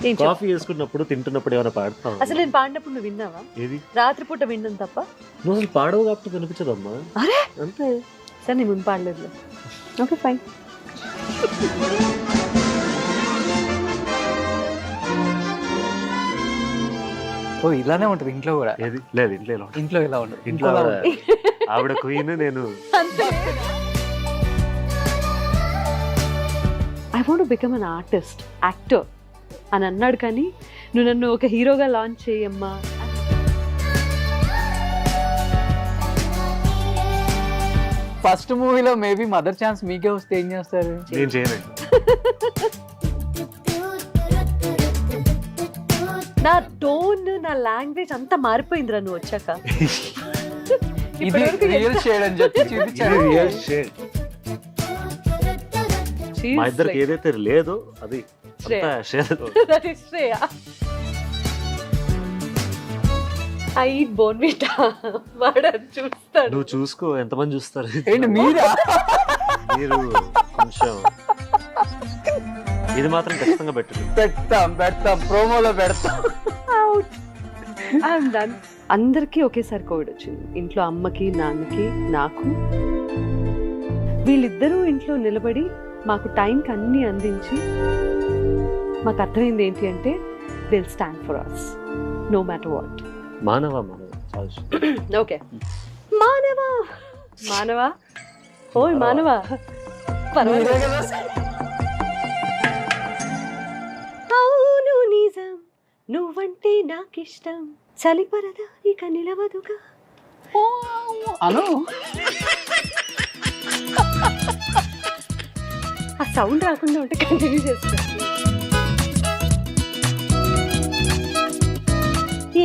ఏం చెప్పు? కాఫీ వేసుకున్నప్పుడు తింటున్నప్పుడు ఏమైనా పాడతావు? అసలు నేను పాడినప్పుడు నువ్వు విన్నావా? ఏది రాత్రిపూట విన్నాను తప్ప. నువ్వు అసలు పాడవు కాబట్టి కనిపించదమ్మా. అరే అంతే. సరే నేను ముందు పాడలేదు. Okay fine. ఓ ఇలానే ఉంటుంది ఇంట్లో కూడా. ఏది లేదు ఇంట్లో ఇలా ఉంటుంది. ఇంట్లో ఇలా ఉంటుంది. ఇంట్లో ఆవిడ క్వీన్, నేను I want become an artist, actor అని అన్నాడు. కానీ నువ్వు నన్ను ఒక హీరోగా లాంచ్ చేయమ్మా. ఫస్ట్ మూవీలో మేబీ మదర్ ఛాన్స్ మీకే వస్తే ఏం చేస్తారు? నేను చేయనండి. నా టోన్, నా లాంగ్వేజ్ అంతా మారిపోయిందిరా నువ్వు వచ్చాక. ఇది రియల్ షేడ్ అని చెప్పి ఇది చూపించారు. real shade. మా ఇద్దరికి ఏదైతే లేదో అది అంతా share. I eat Bournvita. వాడు అది చూస్తాడు. నువ్వు చూసుకో, ఎంతమంది చూస్తారు? ఏంటి మీరా? మీరు కొంచెం ఇది మాత్రం ఖచ్చితంగా పెట్టండి. పెడతాం ప్రోమోలో పెడతాం. అందరికీ ఒకేసారి కోవిడ్ వచ్చింది. ఇంట్లో అమ్మకి, నాన్నకి, నాకు. వీళ్ళిద్దరూ ఇంట్లో నిలబడి మాకు టైంకి అన్ని అందించి మాకు అర్థమైంది ఏంటి అంటే they will stand for us no matter what. మానవ ఓకే మానవా ఓయ్ మానవా, పర్వాలేదు. అవును నిజం, నువ్వంటే నాకిష్టం, చలిపరదా ఇక నిలవదుగా. అను ఆ సౌండ్ రాకుండా ఉంటే కంటిన్యూ చేస్తా.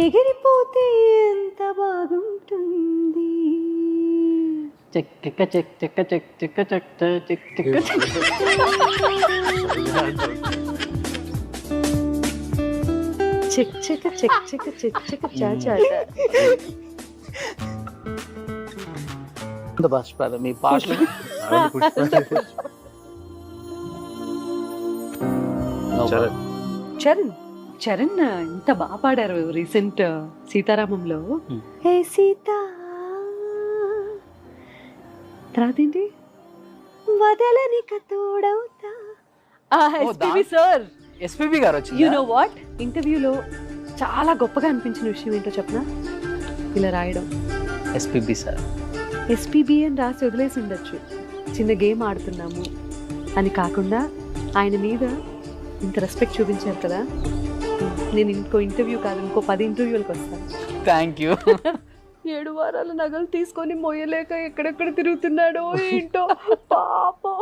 ఎగిరిపోతే ఎంత బాగుంటుంది. చెక్క చెక్ చెక్క చెక్ చెక్క చెక్ చెక్ చెక్క చెక్ check check check check check చాచా. బాష్పాద మీ పాటలు. చరణ్ ఎంత బాగా పాడారు రీసెంట్ సీతారామంలో. హే సీతా, తర్వాత ఏంటి, వదలనిక తోడవుతా. ఎస్పీబీ సార్, ఎస్పీబీ గారు వచ్చి యు నో వాట్, ఇంటర్వ్యూలో చాలా గొప్పగా అనిపించిన విషయం ఏంటో చెప్పనా, ఇలా రాయడం. ఎస్పీబీ సార్ ఎస్పీబీ అని రాసి వదిలేసి ఉండొచ్చు, చిన్న గేమ్ ఆడుతున్నాము అని కాకుండా ఆయన మీద ఇంత రెస్పెక్ట్ చూపించారు కదా. నేను ఇంకో ఇంటర్వ్యూ కాదు, ఇంకో 10 ఇంటర్వ్యూలకు వస్తాను. Thank you. 7 వారాల నగలు తీసుకొని మోయలేక ఎక్కడెక్కడ తిరుగుతున్నాడో ఏంటో పాపం.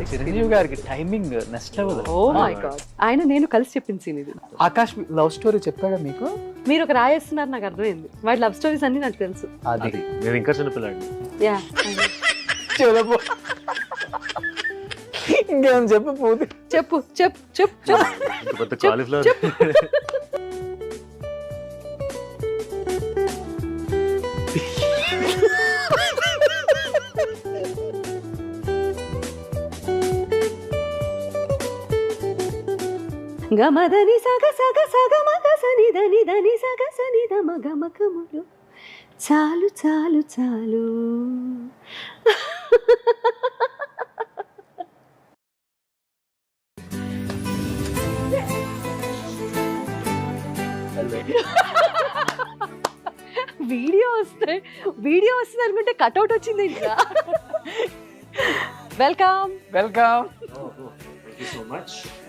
చిరంజీవి గారికి timing next level. Oh my god, ఆయన నేను కలిసి చెప్పింది సీన్ ఇది. ఆకాష్ లవ్ స్టోరీ చెప్పాడా మీకు? మీరు ఒక రాయేస్తున్నారు, నాకు అర్థమైంది. వాటి లవ్ స్టోరీస్ అన్ని నాకు తెలుసు. అది నేను ఇంకా చిన్నపిల్లాడిని. యా చెప్పు, ఇంకేం చెప్పు పూర్తి చెప్పు చెప్పు చెప్పు చెప్పు పెద్ద కాలీఫ్లవర్. గమదని సగ సగ సగ మగ సని దని దని సగ సని ద మగ మకములు చాలు చాలు చాలు. వీడియో వస్తుంది అనుకుంటే కట్అవుట్ వచ్చింది ఇంకా. Welcome.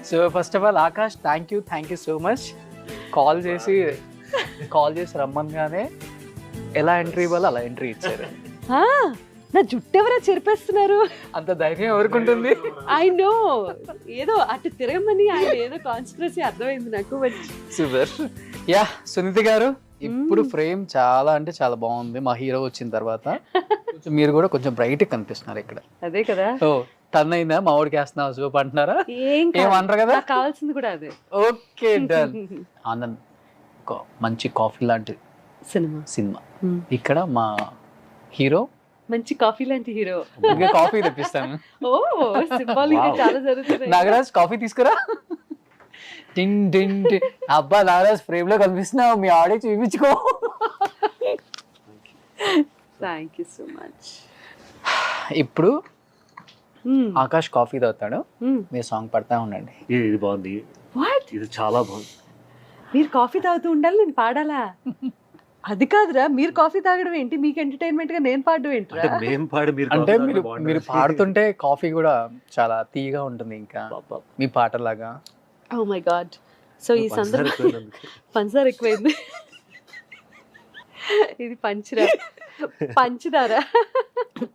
So first of all Akash thank you so much. Call చేసి రమ్మనగానే ఎలా ఎంట్రీ ఇవ్వాలో అలా ఎంట్రీ ఇచ్చారు. నా జుట్టు ఎవరో చెరిపేస్తున్నారు, అంత ధైర్యం ఎవరికుంటుంది? ఐ నో, ఏదో అటు తిరగమని ఆయన ఏదో కాన్స్పిరసీ అర్థమైంది నాకు. సూపర్. యా సునీత గారు, ఇప్పుడు ఫ్రేమ్ చాలా అంటే చాలా బాగుంది. మా హీరో వచ్చిన తర్వాత మీరు కూడా కొంచెం బ్రైట్ కనిపిస్తున్నారు ఇక్కడ. అదే కదా. ఓ టర్న్ అయిందా? మా వాడికి వేస్తున్నావు సూప్ అంటున్నారా? ఏమంటారు కదా, కావాల్సింది కూడా అదే. Okay done. ఆనంద్, మంచి కాఫీ లాంటి సినిమా. ఇక్కడ మా హీరో మంచి కాఫీ లాంటి హీరో. కాఫీ తెప్పిస్తాను. ఓ సింబాలిక్ చాలా జరుగుతుంది. నాగరాజ్ కాఫీ తీసుకురా. టిన్ టిన్ టిన్. అబ్బా నారాజ్ ఫ్రేమ్ లో కనిపిస్తున్నావు, మీ ఆడియో చూపించుకో. Thank you so much. ఇప్పుడు ఆకాష్ కాఫీ తాగుతాడు, మీరు సాంగ్ పడతా ఉండండి. ఇది బాగుంది, వాట్? ఇది చాలా బాగుంది. మీరు కాఫీ తాగుతూ ఉండాలి, నేను పాడాలా? అది కాదురా, మీరు కాఫీ తాగడం ఏంటి, మీకు ఎంటర్టైన్మెంట్ గా నేను పాడడం ఏంట్రా? అంటే మేము పాడి మీరు అంటే కాఫీ మీరు తాగడం మీరు బాగుంటుంది. పాడుతుంటే కాఫీ కూడా చాలా తీయగా ఉంటుంది, ఇంకా పాప. మీ పాటలాగా. Oh my god. సో ఈ పంచదార సందర్భం ఎక్కువైనందుకే. పంచదార ఎక్కువైంది. ఇది పంచదార. పంచదార.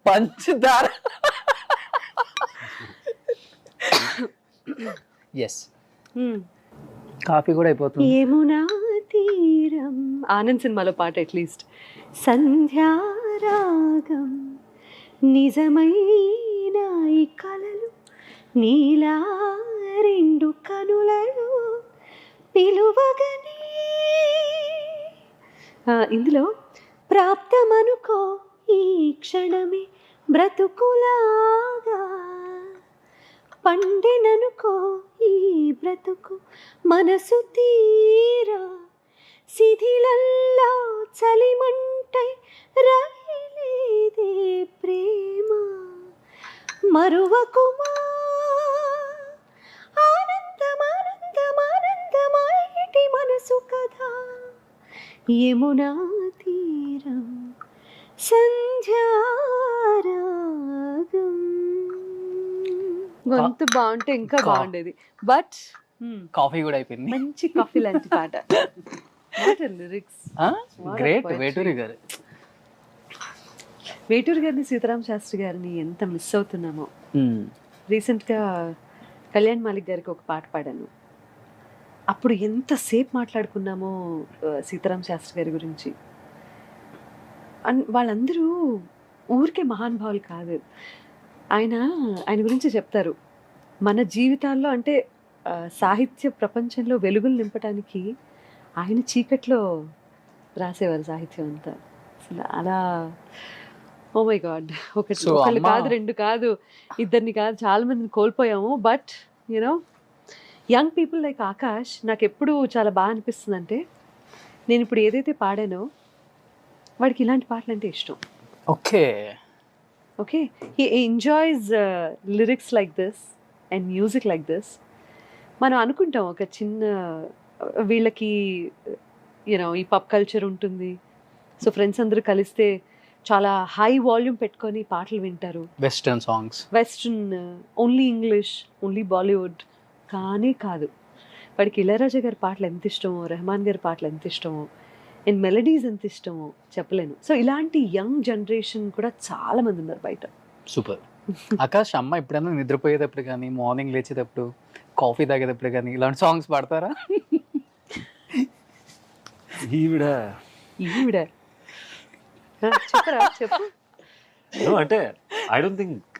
పంచదార. ఎస్, కాఫీ కూడా అయిపోతుంది. యమునా తీరం, ఆనంద్ సినిమాలో పాట అట్లీస్ట్. సంధ్యారాగం నిజమైన ఈ కలలు నీలా రెండు కనులలో పిలువగని. ఇందులో ప్రాప్తమనుకో ఈ క్షణమే బ్రతుకులాగా, పండిననుకో ఈ బ్రతుకు మనసు తీరా, శిథిలల్లా చలిమంటై రగిలేదే ప్రేమ, మరువకుమా ఆనందమానందమానందమాయిటి మనసు కదా, యమునా తీరం సంధ్యారాగం. గొంతు బాగుంటే ఇంకా బాగుండేది, బట్ కాఫీ కూడా అయిపోయింది. మంచి కాఫీ లాంటి పాట. Lyrics great poetry. వేటూరి గారు. వేటూరు గారిని, సీతారామ శాస్త్రి గారిని ఎంత మిస్ అవుతున్నామో. రీసెంట్గా కళ్యాణ్ మాలిక్ గారికి ఒక పాట పాడాను. అప్పుడు ఎంతసేపు మాట్లాడుకున్నామో సీతారామ శాస్త్రి గారి గురించి. వాళ్ళందరూ ఊరికే మహానుభావులు కాదు. ఆయన గురించి చెప్తారు, మన జీవితాల్లో అంటే సాహిత్య ప్రపంచంలో వెలుగులు నింపడానికి ఆయన చీకట్లో రాసేవారు సాహిత్యం అంతా. అసలు అలా ఓ మై గాడ్, ఒకళ్ళు కాదు, రెండు కాదు, ఇద్దరిని కాదు, చాలా మందిని కోల్పోయాము. But you know young people like Akash నాకు ఎప్పుడు చాలా బాగా అనిపిస్తుంది. అంటే నేను ఇప్పుడు ఏదైతే పాడానో వాడికి ఇలాంటి పాటలు అంటే ఇష్టం. Okay, he enjoys lyrics like this and music like this. మనం అనుకుంటాం ఒక చిన్న వీళ్ళకి యూనో ఈ పబ్ కల్చర్ ఉంటుంది, సో ఫ్రెండ్స్ అందరూ కలిస్తే చాలా హై వాల్యూమ్ పెట్టుకొని పాటలు వింటారు, western songs, western, only English, only Bollywood. కానీ కాదు, వాడికి ఇళయరాజా గారి పాటలు ఎంత ఇష్టమో, రెహమాన్ గారి పాటలు ఎంత ఇష్టమో, అండ్ మెలడీస్ ఎంత ఇష్టమో చెప్పలేను. సో ఇలాంటి యంగ్ జనరేషన్ కూడా చాలా మంది ఉన్నారు బయట. సూపర్. ఆకాష్, అమ్మ ఎప్పుడైనా నిద్రపోయేటప్పుడు కానీ, మార్నింగ్ లేచేటప్పుడు, కాఫీ తాగేటప్పుడు కానీ ఇలాంటి సాంగ్స్ పాడతారా? ఈవిడ చెప్పరా, చెప్పు. అంటే ఐ డోంట్ థింక్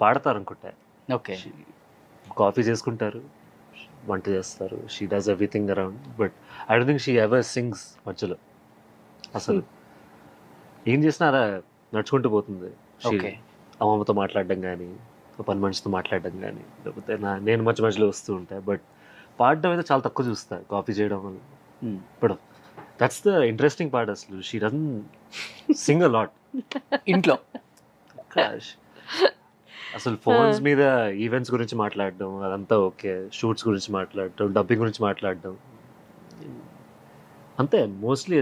పాడతారు అనుకుంటా. ఓకే, కాఫీ చేసుకుంటారు, వంట చేస్తారు, she does everything around, but I don't think she ever sings మధ్యలో. అసలు ఏం చేసినా అలా నడుచుకుంటూ పోతుంది. ఓకే, అమ్మమ్మతో మాట్లాడడం కానీ, పని మనిషితో మాట్లాడడం కానీ, లేకపోతే నేను మధ్యలో వస్తూ ఉంటాయి. బట్ పాడడం అయితే చాలా తక్కువ చూస్తా కాఫీ చేయడం వల్ల. ఇప్పుడు దట్స్ ద ఇంట్రెస్టింగ్ పార్ట్. అసలు she doesn't Singh a lot ఇంట్లో. అసలు ఫోన్స్ మీద ఈవెంట్స్ గురించి మాట్లాడడం అదంతా ఓకే, షూట్స్ గురించి మాట్లాడడం, డబ్బింగ్ గురించి మాట్లాడడం అంతే. మోస్ట్లీ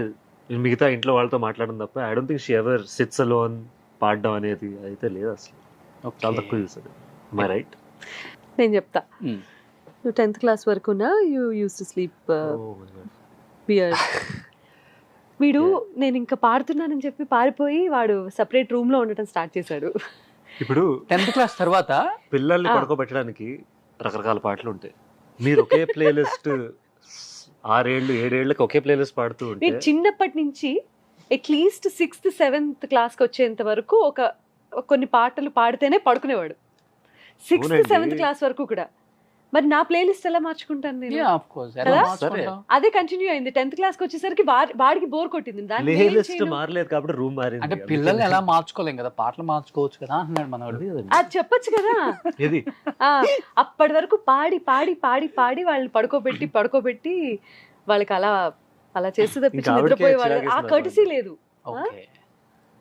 మిగతా ఇంట్లో వాళ్ళతో మాట్లాడడం తప్ప I don't think she ever sits alone పాడడం అనేది అయితే లేదు అసలు. చాలా తక్కువ చూసాడు. My right? నేను చెప్తా. నువ్వు 10th క్లాస్ వరకునా you use to sleep beer. వీడు నేను ఇంకా పాడుతున్నానని చెప్పి పారిపోయి వాడు సపరేట్ రూమ్ లో ఉండటం స్టార్ట్ చేశాడు. ఇప్పుడు 10th క్లాస్ తర్వాత పిల్లల్ని పడుకోబెట్టడానికి రకరకాల పాటలు ఉంటాయి. మీరు ఒకే ప్లేలిస్ట్ 6 ఏళ్ళు 7 ఏళ్ళకి ఒకే ప్లేలిస్ట్ పాడుతూ ఉంటే, వీడు చిన్నప్పటి నుంచి అట్లీస్ట్ 6th 7th క్లాస్కి వచ్చేంత వరకు కొన్ని పాటలు పాడితేనే పడుకునేవాడు. 6th 7th క్లాస్ వరకు కూడా. మరి నా ప్లేలిస్ట్ ఎలా మార్చుకుంటాను నేను? ఆఫ్ కోర్స్ ఎలా కదా? మార్చుకుంటాం? అదే కంటిన్యూ అయింది. 10th క్లాస్ కి వచ్చేసరికి వాడికి బోర్ కొట్టింది. దాన్ని నేనేం ప్లేలిస్ట్ చేయను? మారలేదు కాబట్టి రూమ్ అంటే మారింది. పిల్లల్ని ఎలా మార్చుకోలేం కదా, పాటలు మార్చుకోవచ్చు కదా అంటున్నాడు మనోడు. అదే కదండి. అది చెప్పొచ్చు కదా. ఏది ఆ, అప్పటి వరకు పాడి పాడి పాడి పాడి వాళ్ళని పడుకోబెట్టి వాళ్ళకి అలా చేస్తే తప్పించి ఇంకా ఆవిడకే నిద్రపోయే వాళ్ళు. ఆ చిరాకేస్తుంది కర్టసీ లేదు. ఓకే,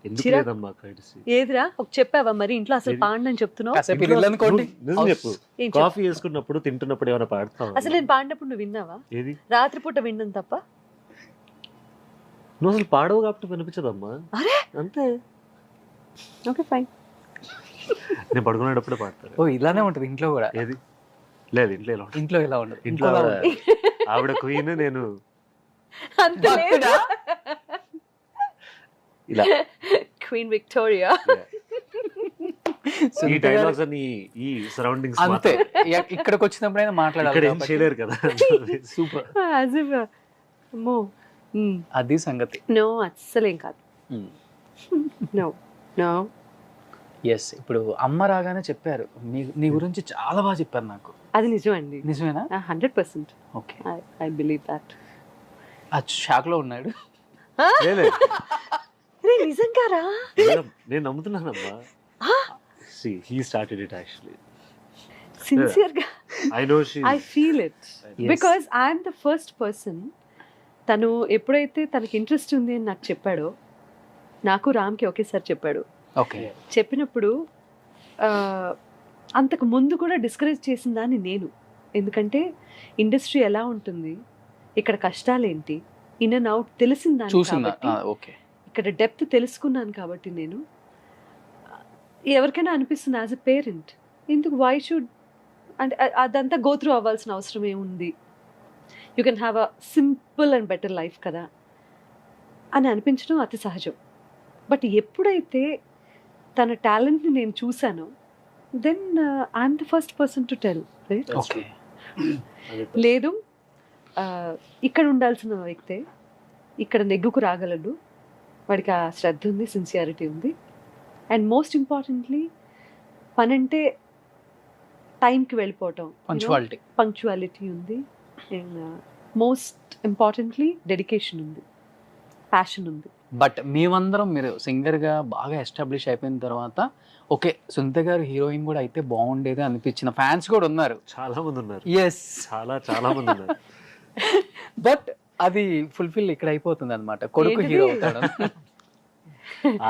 ఎందుకు చిరా- లేదమ్మా courtesy? ఏదిరా ఒక చెప్పావా మరి ఇంట్లో అసలు పాడనని చెప్తున్నావు? కాసేపు ఇల్లు అనుకోండి. నిజం చెప్పు. ఏం చెప్పు? కాఫీ వేసుకున్నప్పుడు తింటున్నప్పుడు ఏమైనా పాడతావా? అసలు నేను పాడినప్పుడు నువ్వు విన్నావా? ఏది రాత్రిపూట విన్నాను తప్ప. నువ్వు అసలు పాడవు కాబట్టి వినిపించదమ్మా. అరే! అంతే. Okay fine. నేను పడుకునేటప్పుడు పాడతారు. ఓ ఇలానే ఉంటది ఇంట్లో కూడా. ఏది లేదు ఇంట్లో ఇలా ఉంటుంది. ఇంట్లో ఇలా ఉండదు. ఇంట్లో ఆవిడ క్వీన్, నేను అంత లేదు. ఇలా. Queen Victoria. ఈ డైలాగ్స్ అని ఈ సరౌండింగ్స్ అంతే, ఇక్కడికి వచ్చినప్పుడైనా ఇక్కడ మాట్లాడాలి ఏం చేయలేరు కదా. సూపర్. As if, అమ్మో. అది సంగతి. నో అస్సలేం కాదు. నో ఎస్, ఇప్పుడు అమ్మ రాగానే చెప్పారు నీ గురించి చాలా బాగా చెప్పారు నాకు. అది నిజం అండి. నిజమేనా? 100%. Okay, I believe that. Shock లో ఉన్నాడు. లేదు, రే నిజంగారా? నేను నమ్ముతున్నానమ్మా. He started it actually. సిన్సియర్గా I know she. I feel it. Yes. Because I'm the first person. తను ఎప్పుడైతే తనకి ఇంట్రెస్ట్ ఉంది అని నాకు చెప్పాడో, నాకు రామ్కి ఒకేసారి చెప్పాడు. ఓకే, చెప్పినప్పుడు అంతకు ముందు కూడా డిస్కరేజ్ చేసిన దాన్ని నేను. ఎందుకంటే ఇండస్ట్రీ ఎలా ఉంటుంది, ఇక్కడ కష్టాలేంటి, ఇన్ అండ్ అవుట్ తెలిసిన దాన్ని చూసిందా? కాబట్టి, ఓకే, ఇక్కడ డెప్త్ తెలుసుకున్నాను కాబట్టి నేను ఎవరికైనా అనిపిస్తుంది యాజ్ ఎ పేరెంట్, ఎందుకు వై షుడ్ అంటే అదంతా గో త్రూ అవ్వాల్సిన అవసరం ఏముంది, you can have a simple and better life కదా అని అనిపించడం అతి సహజం. బట్ ఎప్పుడైతే తన టాలెంట్ని నేను చూశానో, then I'm the first person to tell right. Okay. లేదు ఇక్కడ ఉండాల్సిన వ్యక్తే ఇక్కడ నెగ్గుకు రాగలడు, వాడికి ఆ శ్రద్ధ ఉంది, సిన్సియారిటీ ఉంది, అండ్ మోస్ట్ ఇంపార్టెంట్లీ పనంటే టైంకి వెళ్ళిపోవటం, పంక్చువాలిటీ ఉంది, అండ్ మోస్ట్ ఇంపార్టెంట్లీ డెడికేషన్ ఉంది, ప్యాషన్ ఉంది. బట్ మేమందరం మీరు సింగర్గా బాగా ఎస్టాబ్లిష్ అయిపోయిన తర్వాత ఓకే సునీత గారు హీరోయిన్ కూడా అయితే బాగుండేది అనిపించిన ఫ్యాన్స్ కూడా ఉన్నారు, చాలా మంది ఉన్నారు. ఎస్, చాలా మంది ఉన్నారు. బట్ అది ఫుల్ఫిల్ ఇక్కడ అయిపోతుంది అనమాట, కొడుకు ఏంటిది? హీరో అవుతాడు.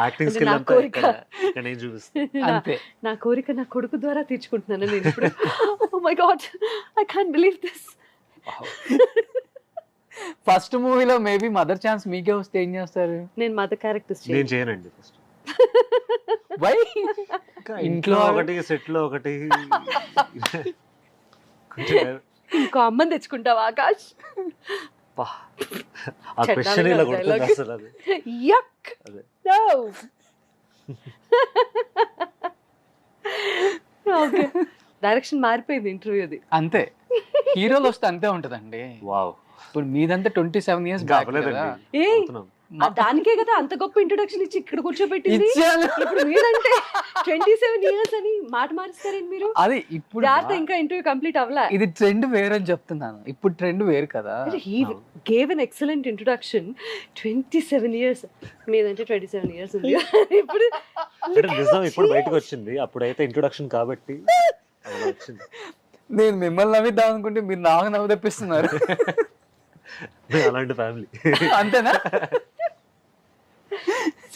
యాక్టింగ్ అది స్కిల్ నా అంతా కోరిక. ఇక్కడ నేను చూపిస్తాను. అంతే. నా కోరిక నా కొడుకు ద్వారా తీర్చుకుంటున్నాను నేను ఇప్పుడు. Oh my god, I can't believe this. First మూవీలో మేబీ మదర్ ఛాన్స్ మీకే వస్తే ఏం చేస్తారు? నేను మదర్ క్యారెక్టర్స్ నేను చేయనండి. First why? ఇంట్లో ఒకటి, సెట్ లో ఒకటి, కొంచెం ఇంకో అమ్మని తెచ్చుకుంటావా ఆకాష్? పా, ఆ క్వశ్చన్ ఇలా కొడుతుంది అసలు. అది యక్. అదే. నో. ఓకే, డైరెక్షన్ మారిపోయింది ఇంటర్వ్యూది. అంతే, హీరోలు వస్తే అంతే ఉంటదండి. వావ్. ఇప్పుడు మీదంతా 27 years బ్యాక్ అవ్వలేదండి. ఏ అవుతున్నాం. దానికే కదా అంత గొప్ప ఇంట్రొడక్షన్ ఇచ్చి ఇక్కడ కూర్చోబెట్టింది. ఇచ్చాను. ఇప్పుడు మీదంటే 27 years అని మాట మారుస్తారేంటి మీరు? అది ఇప్పుడు జాగ్రత్త, ఇంకా ఇంటర్వ్యూ కంప్లీట్ అవ్వలే. ఇది ట్రెండ్ వేరు అని చెప్తున్నాను, ఇప్పుడు ట్రెండ్ వేరు కదా. He gave an excellent introduction. 27 years. మీదంటే 27 years ఉంది. ఇప్పుడు అంటే నిజం ఇప్పుడు బయటకు వచ్చింది, అప్పుడైతే ఇంట్రొడక్షన్ కాబట్టి అలా వచ్చింది. నేను మిమ్మల్ని నవ్విద్దాం అనుకుంటే మీరు నాకు నవ్వు తెప్పిస్తున్నారు. మేము అలాంటి ఫ్యామిలీ. అంతేనా?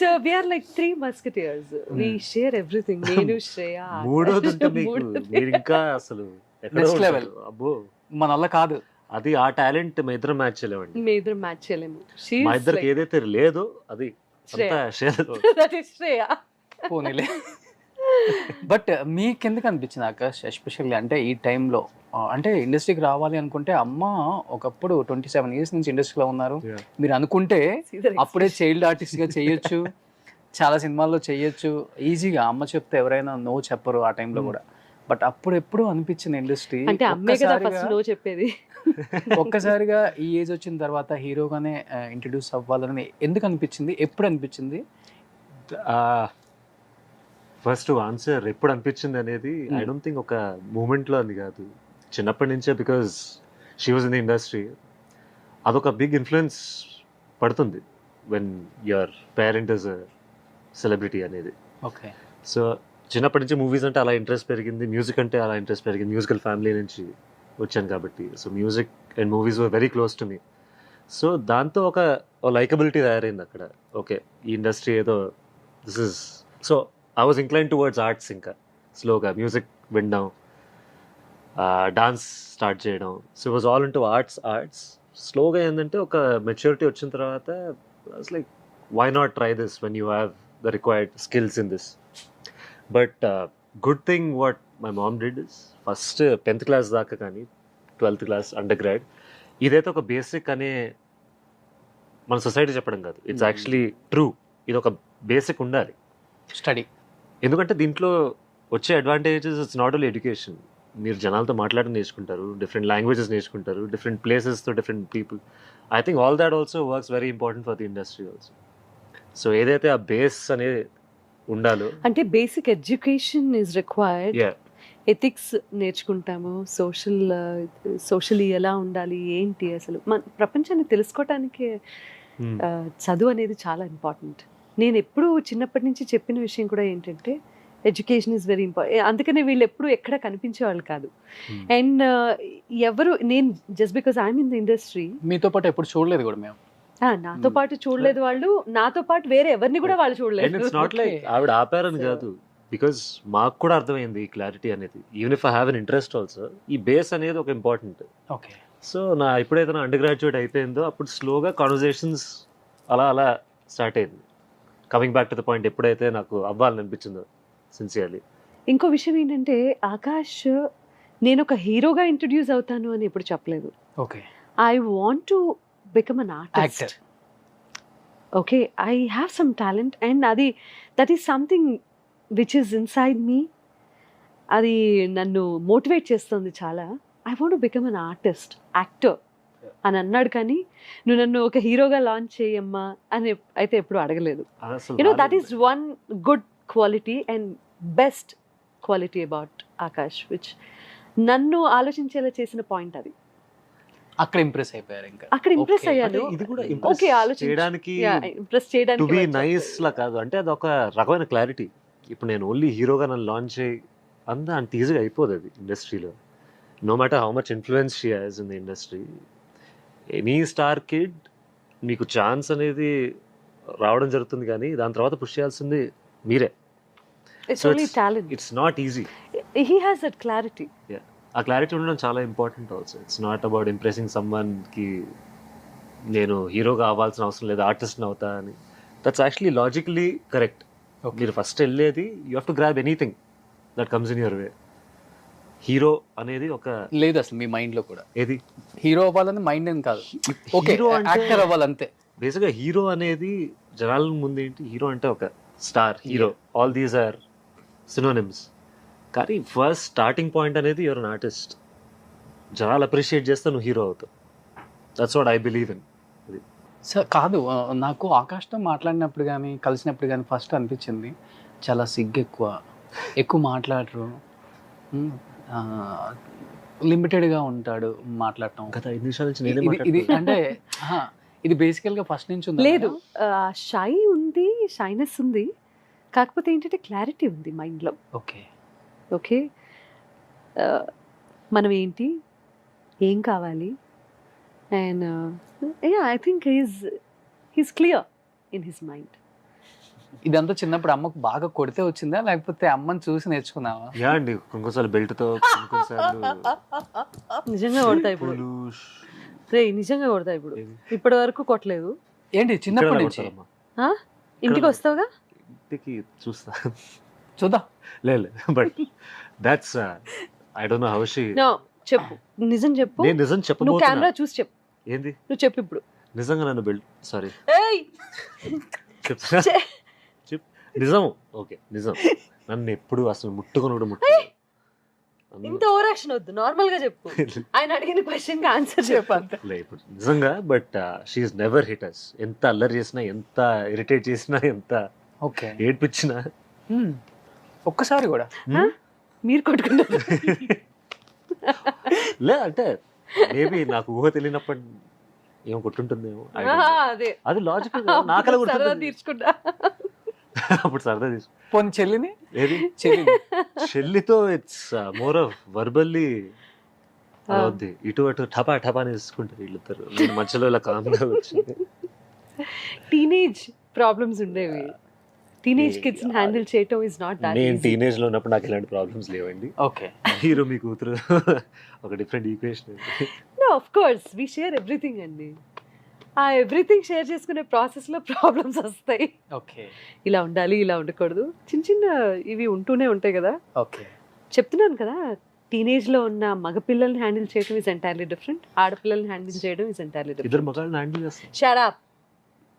So we are like three musketeers. We share everything. నేను శ్రేయ. మూడోది ఉంటే మీకు మీరు ఇంకా అసలు ఎక్కడో Next level. ఉంటారు. అబ్బో, మన వల్ల కాదు. అది ఆ టాలెంట్ మా ఇద్దరం మ్యాచ్ చేయలేమండి. మీ ఇద్దరు మ్యాచ్ చేయలేము. మా ఇద్దరికి ఏదైతే లేదో అది అంతా షేర్. That is Shreya. పోనీలే. బట్ మీకెందుకు అనిపించింది ఆకాష్ ఎస్పెషల్లీ అంటే ఈ టైంలో అంటే ఇండస్ట్రీకి రావాలి అనుకుంటే అమ్మ ఒకప్పుడు 27 years నుంచి ఇండస్ట్రీలో ఉన్నారు, Yeah. మీరు అనుకుంటే అప్పుడే చైల్డ్ ఆర్టిస్ట్గా చేయొచ్చు, చాలా సినిమాల్లో చేయొచ్చు ఈజీగా, అమ్మ చెప్తే ఎవరైనా నో చెప్పరు ఆ టైంలో కూడా. బట్ అప్పుడు ఎప్పుడు అనిపించింది ఇండస్ట్రీ అంటే అమ్మే కదా ఫస్ట్ నో చెప్పేది. ఒక్కసారిగా ఈ ఏజ్ వచ్చిన తర్వాత హీరోగానే ఇంట్రడ్యూస్ అవ్వాలని ఎందుకు అనిపించింది, ఎప్పుడు అనిపించింది? ఫస్ట్ ఆన్సర్ ఎప్పుడు అనిపించింది అనేది ఐ డోంట్ థింక్ ఒక మూమెంట్ లో అది కాదు, చిన్నప్పటి నుంచే, because she was in the industry, అదొక బిగ్ ఇన్ఫ్లుయెన్స్ పడుతుంది when your parent is celebrity అనేది. ఓకే. సో చిన్నప్పటి నుంచి మూవీస్ అంటే అలా ఇంట్రెస్ట్ పెరిగింది, మ్యూజిక్ అంటే అలా ఇంట్రెస్ట్ పెరిగింది, మ్యూజికల్ ఫ్యామిలీ నుంచి వచ్చాను కాబట్టి. So music and movies were very close to me. So దాంతో ఒక లైకబిలిటీ తయారైంది అక్కడ. ఓకే, ఈ ఇండస్ట్రీ ఏదో this is, so I was inclined towards arts. ఇంకా స్లోగా మ్యూజిక్ వినడం, డాన్స్ స్టార్ట్ చేయడం. So it was all into arts. స్లోగా ఏంటంటే ఒక మెచ్యూరిటీ వచ్చిన తర్వాత like why not try this when you have the required skills in this. But good thing what my mom did is, first 10th class దాకా కానీ 12th class under grad, ఇదైతే ఒక basic అనే మన సొసైటీ చెప్పడం కాదు, ఇట్స్ యాక్చువల్లీ ట్రూ. ఇది ఒక బేసిక్ ఉండాలి స్టడీ. ఎందుకంటే దీంట్లో వచ్చే advantages it's not only education. మీరు జనాలతో మాట్లాడడం నేర్చుకుంటారు, డిఫరెంట్ లాంగ్వేజెస్ నేర్చుకుంటారు, డిఫరెంట్ ప్లేసెస్తో different people. I think all that also works very important for the industry also. So ఏదైతే ఆ బేస్ అనేది ఉండాలో, అంటే basic education is required. yeah, ethics నేర్చుకుంటాము, సోషల్లీ ఎలా ఉండాలి ఏంటి, అసలు మన ప్రపంచాన్ని తెలుసుకోవటానికి చదువు అనేది చాలా ఇంపార్టెంట్. నేను ఎప్పుడు చిన్నప్పటి నుంచి చెప్పిన విషయం కూడా ఏంటంటే ఎడ్యుకేషన్ ఈజ్ వెరీ ఇంపార్టెంట్. అందుకనే వీళ్ళు ఎప్పుడు ఎక్కడ కనిపించేవాళ్ళు కాదు. అండ్ ఎవరు, నేను just because I'm in the industry, మీతో పాటు ఎప్పుడు చూడలేదు కూడా మేము. నాతో పాటు చూడలేదు వాళ్ళు, నాతో పాటు వేరే ఎవరిని కూడా వాళ్ళు అండ్ చూడలేదు. ఇట్స్ నాట్ లైక్ ఆవిడ ఆపారని కాదు, బికాజ్ మాకు కూడా అర్థమైంది ఈ క్లారిటీ అనేది. Even if I have an interest also, ఈ బేస్ అనేది ఒక ఇంపార్టెంట్. ఓకే. సో నా ఎప్పుడైతే నా అండర్ గ్రాడ్యుయేట్ అయిపోయిందో అప్పుడు స్లోగా కాన్వర్జేషన్స్ అలా స్టార్ట్ అయింది. Coming back to the point, ఎప్పుడైతే నాకు అవ్వాలని అనిపించిందో సిన్సియర్లీ. ఇంకో విషయం ఏంటంటే ఆకాష్, నేను ఒక హీరోగా ఇంట్రడ్యూస్ అవుతాను అని ఎప్పుడు చెప్పలేదు. Okay. I want to become an artist. Actor. Okay, I have some talent and that is something which is inside me. అది నన్ను మోటివేట్ చేస్తుంది చాలా. I want to become an artist, actor అని అన్నాడు. కానీ నువ్వు నన్ను ఒక హీరోగా లాంచ్ చేయమ్మా అని అయితే ఎప్పుడు అడగలేదు. That is one good quality and best quality about Akash, which నన్ను ఆలోచించేలా చేసిన పాయింట్ అది. అక్కడ ఇంప్రెస్ అయిపోయారు. ఇంకా అక్కడ ఇంప్రెస్ Okay. అయ్యాను. ఇది కూడా ఓకే, ఇంప్రెస్ చేయడానికి, ఇంప్రెస్ టు చేయడానికి బి వచ్చాను. నైస్ లా కాదు, అంటే అది ఒక రకమైన క్లారిటీ. ఇప్పుడు నేను ఓన్లీ హీరోగా నన్ను లాంచ్ చేయి అంత ఈజీగా అయిపోదు అది ఇండస్ట్రీలో. No matter how much influence she has in the industry, any star kid మీకు ఛాన్స్ అనేది రావడం జరుగుతుంది, కానీ దాని తర్వాత పుష్ చేయాల్సింది మీరే. It's only talent. It's not easy. He has that clarity. ఆ క్లారిటీ ఉండడం చాలా important also. It's not about impressing సమ్వన్కి నేను హీరోగా అవ్వాల్సిన అవసరం లేదు, ఆర్టిస్ట్ని అవుతా అని. That's actually logically correct. మీరు ఫస్ట్ వెళ్ళేది you have to grab anything that comes in your way. Hero అనేది ఒక లేదు అసలు మీ మైండ్ లో కూడా ఏది హీరో అవ్వాలని మైండ్ ఏం కాదు. ఓకే, హీరో అంటే యాక్టర్ అవ్వాలంతే. బేసిక్గా హీరో అనేది జనాల ముందు ఏంటి, హీరో అంటే ఒక star, hero, all these are synonyms. కానీ ఫస్ట్ స్టార్టింగ్ పాయింట్ అనేది యువర్ అన్ ఆర్టిస్ట్. జనాలు అప్రిషియేట్ చేస్తే నువ్వు హీరో అవుతావు. That's what I believe in. Sir కాదు, నాకు ఆకాష్తో మాట్లాడినప్పుడు కానీ కలిసినప్పుడు కానీ ఫస్ట్ అనిపించింది చాలా సిగ్గు ఎక్కువ మాట్లాడరు, లిమిటెడ్గా ఉంటాడు మాట్లాడటం. గత 5 నిమిషాల నుంచి నేనే ఇది అంటే ఇది బేసికల్గా ఫస్ట్ నుంచి ఉంది. లేదు, షై ఉంది, షైనెస్ ఉంది, కాకపోతే ఏంటంటే క్లారిటీ ఉంది మైండ్లో. ఓకే. ఓకే, మనం ఏంటి, ఏం కావాలి, and I think he's clear in his mind. ఇదంతా చిన్నప్పుడు అమ్మకు బాగా కొడితే వచ్చిందా లేకపోతే అమ్మని చూసి నేర్చుకున్నావా? యా అండి, కొన్నిసార్లు బెల్ట్తో, కొన్నిసార్లు నిజంగా కొడతా ఇప్పుడు. రే నిజంగా కొడతా ఇప్పుడు. ఇప్పటి వరకు కొట్టలేదు. ఏంటి చిన్నప్పటి నుంచి? ఇంటికి వస్తావుగా, ఇంటికి చూస్తా, చూద్దాం. లేదు, but that's I don't know how she. No, చెప్పు, నిజం చెప్పు. నేను నిజం నువ్వు చెప్పబోతున్నా. కెమెరా చూసి చెప్పు. ఏంది? నువ్వు చెప్పు ఇప్పుడు. నిజంగా నన్ను బెల్ట్, సారీ ఏయ్ చెప్తా, చెప్, నిజం. ఓకే, నిజం. నన్ను ఎప్పుడు అసలు ముట్టుకొని కూడా ముట్టుకోలేదు. ఇంత ఓవరాక్షన్ వద్దు, నార్మల్ గా చెప్పు. ఆయన అడిగిన క్వశ్చన్ కి ఆన్సర్ చెప్పు అంతే. ఇప్పుడు నిజంగా, but she is never hit us. ఎంత అల్లరి చేసినా, ఎంత ఇరిటేట్ చేసినా, ఎంత ఓకే ఏడ్పించినా ఒక్కసారి కూడా మీరు కొట్టుకున్నారు. లే అంటే మేబీ నాకు ఊహ తెలియనప్పుడు ఏం కొట్టుంటుందేమో I don't know. అదే అది లాజికల్ నాకలా సరదా గుర్తుంది తీర్చుకుంటా. అప్పుడు సరదా తీసుకు పోనీ చెల్లిని ఏది చెల్లిని చెల్లితో ఇట్స్ మోర్ ఆఫ్ వర్బల్లీ అలా వద్ది ఇటు అటు టపా టపా అని తీసుకుంటారు వీళ్ళిద్దరు నేను మధ్యలో ఇలా కామ్గా వచ్చింది టీనేజ్ ప్రాబ్లమ్స్ ఉండేవి. టీనేజ్ కిడ్స్ హ్యాండిల్ చేయటం ఇస్ నాట్ దట్ నేను ఈజీ. టీనేజ్ లో ఉన్నప్పుడు నాకు ఇలాంటి ప్రాబ్లమ్స్ లేవండి. ఓకే. హీరో మీ కూతురు ఒక different equation. No of course we share everything అండి. ఆ ఎవ్రీథింగ్ షేర్ చేసుకునే ప్రాసెస్ లో ప్రాబ్లమ్స్ వస్తాయి. ఓకే. ఇలా ఉండాలి, ఇలా ఉండకూడదు, చిన్న చిన్న ఇవి ఉంటూనే ఉంటాయి కదా. ఓకే. చెప్తున్నాను కదా, టీనేజ్ లో ఉన్న మగపిల్లల్ని హ్యాండిల్ చేయడం ఇస్ ఎంటైర్లీ డిఫరెంట్, ఆడపిల్లల్ని హ్యాండిల్ చేయడం ఇస్ ఎంటైర్లీ ఇద్దరు డిఫరెంట్. మగాళ్ళని హ్యాండిల్ చేస్తారు. Shut up.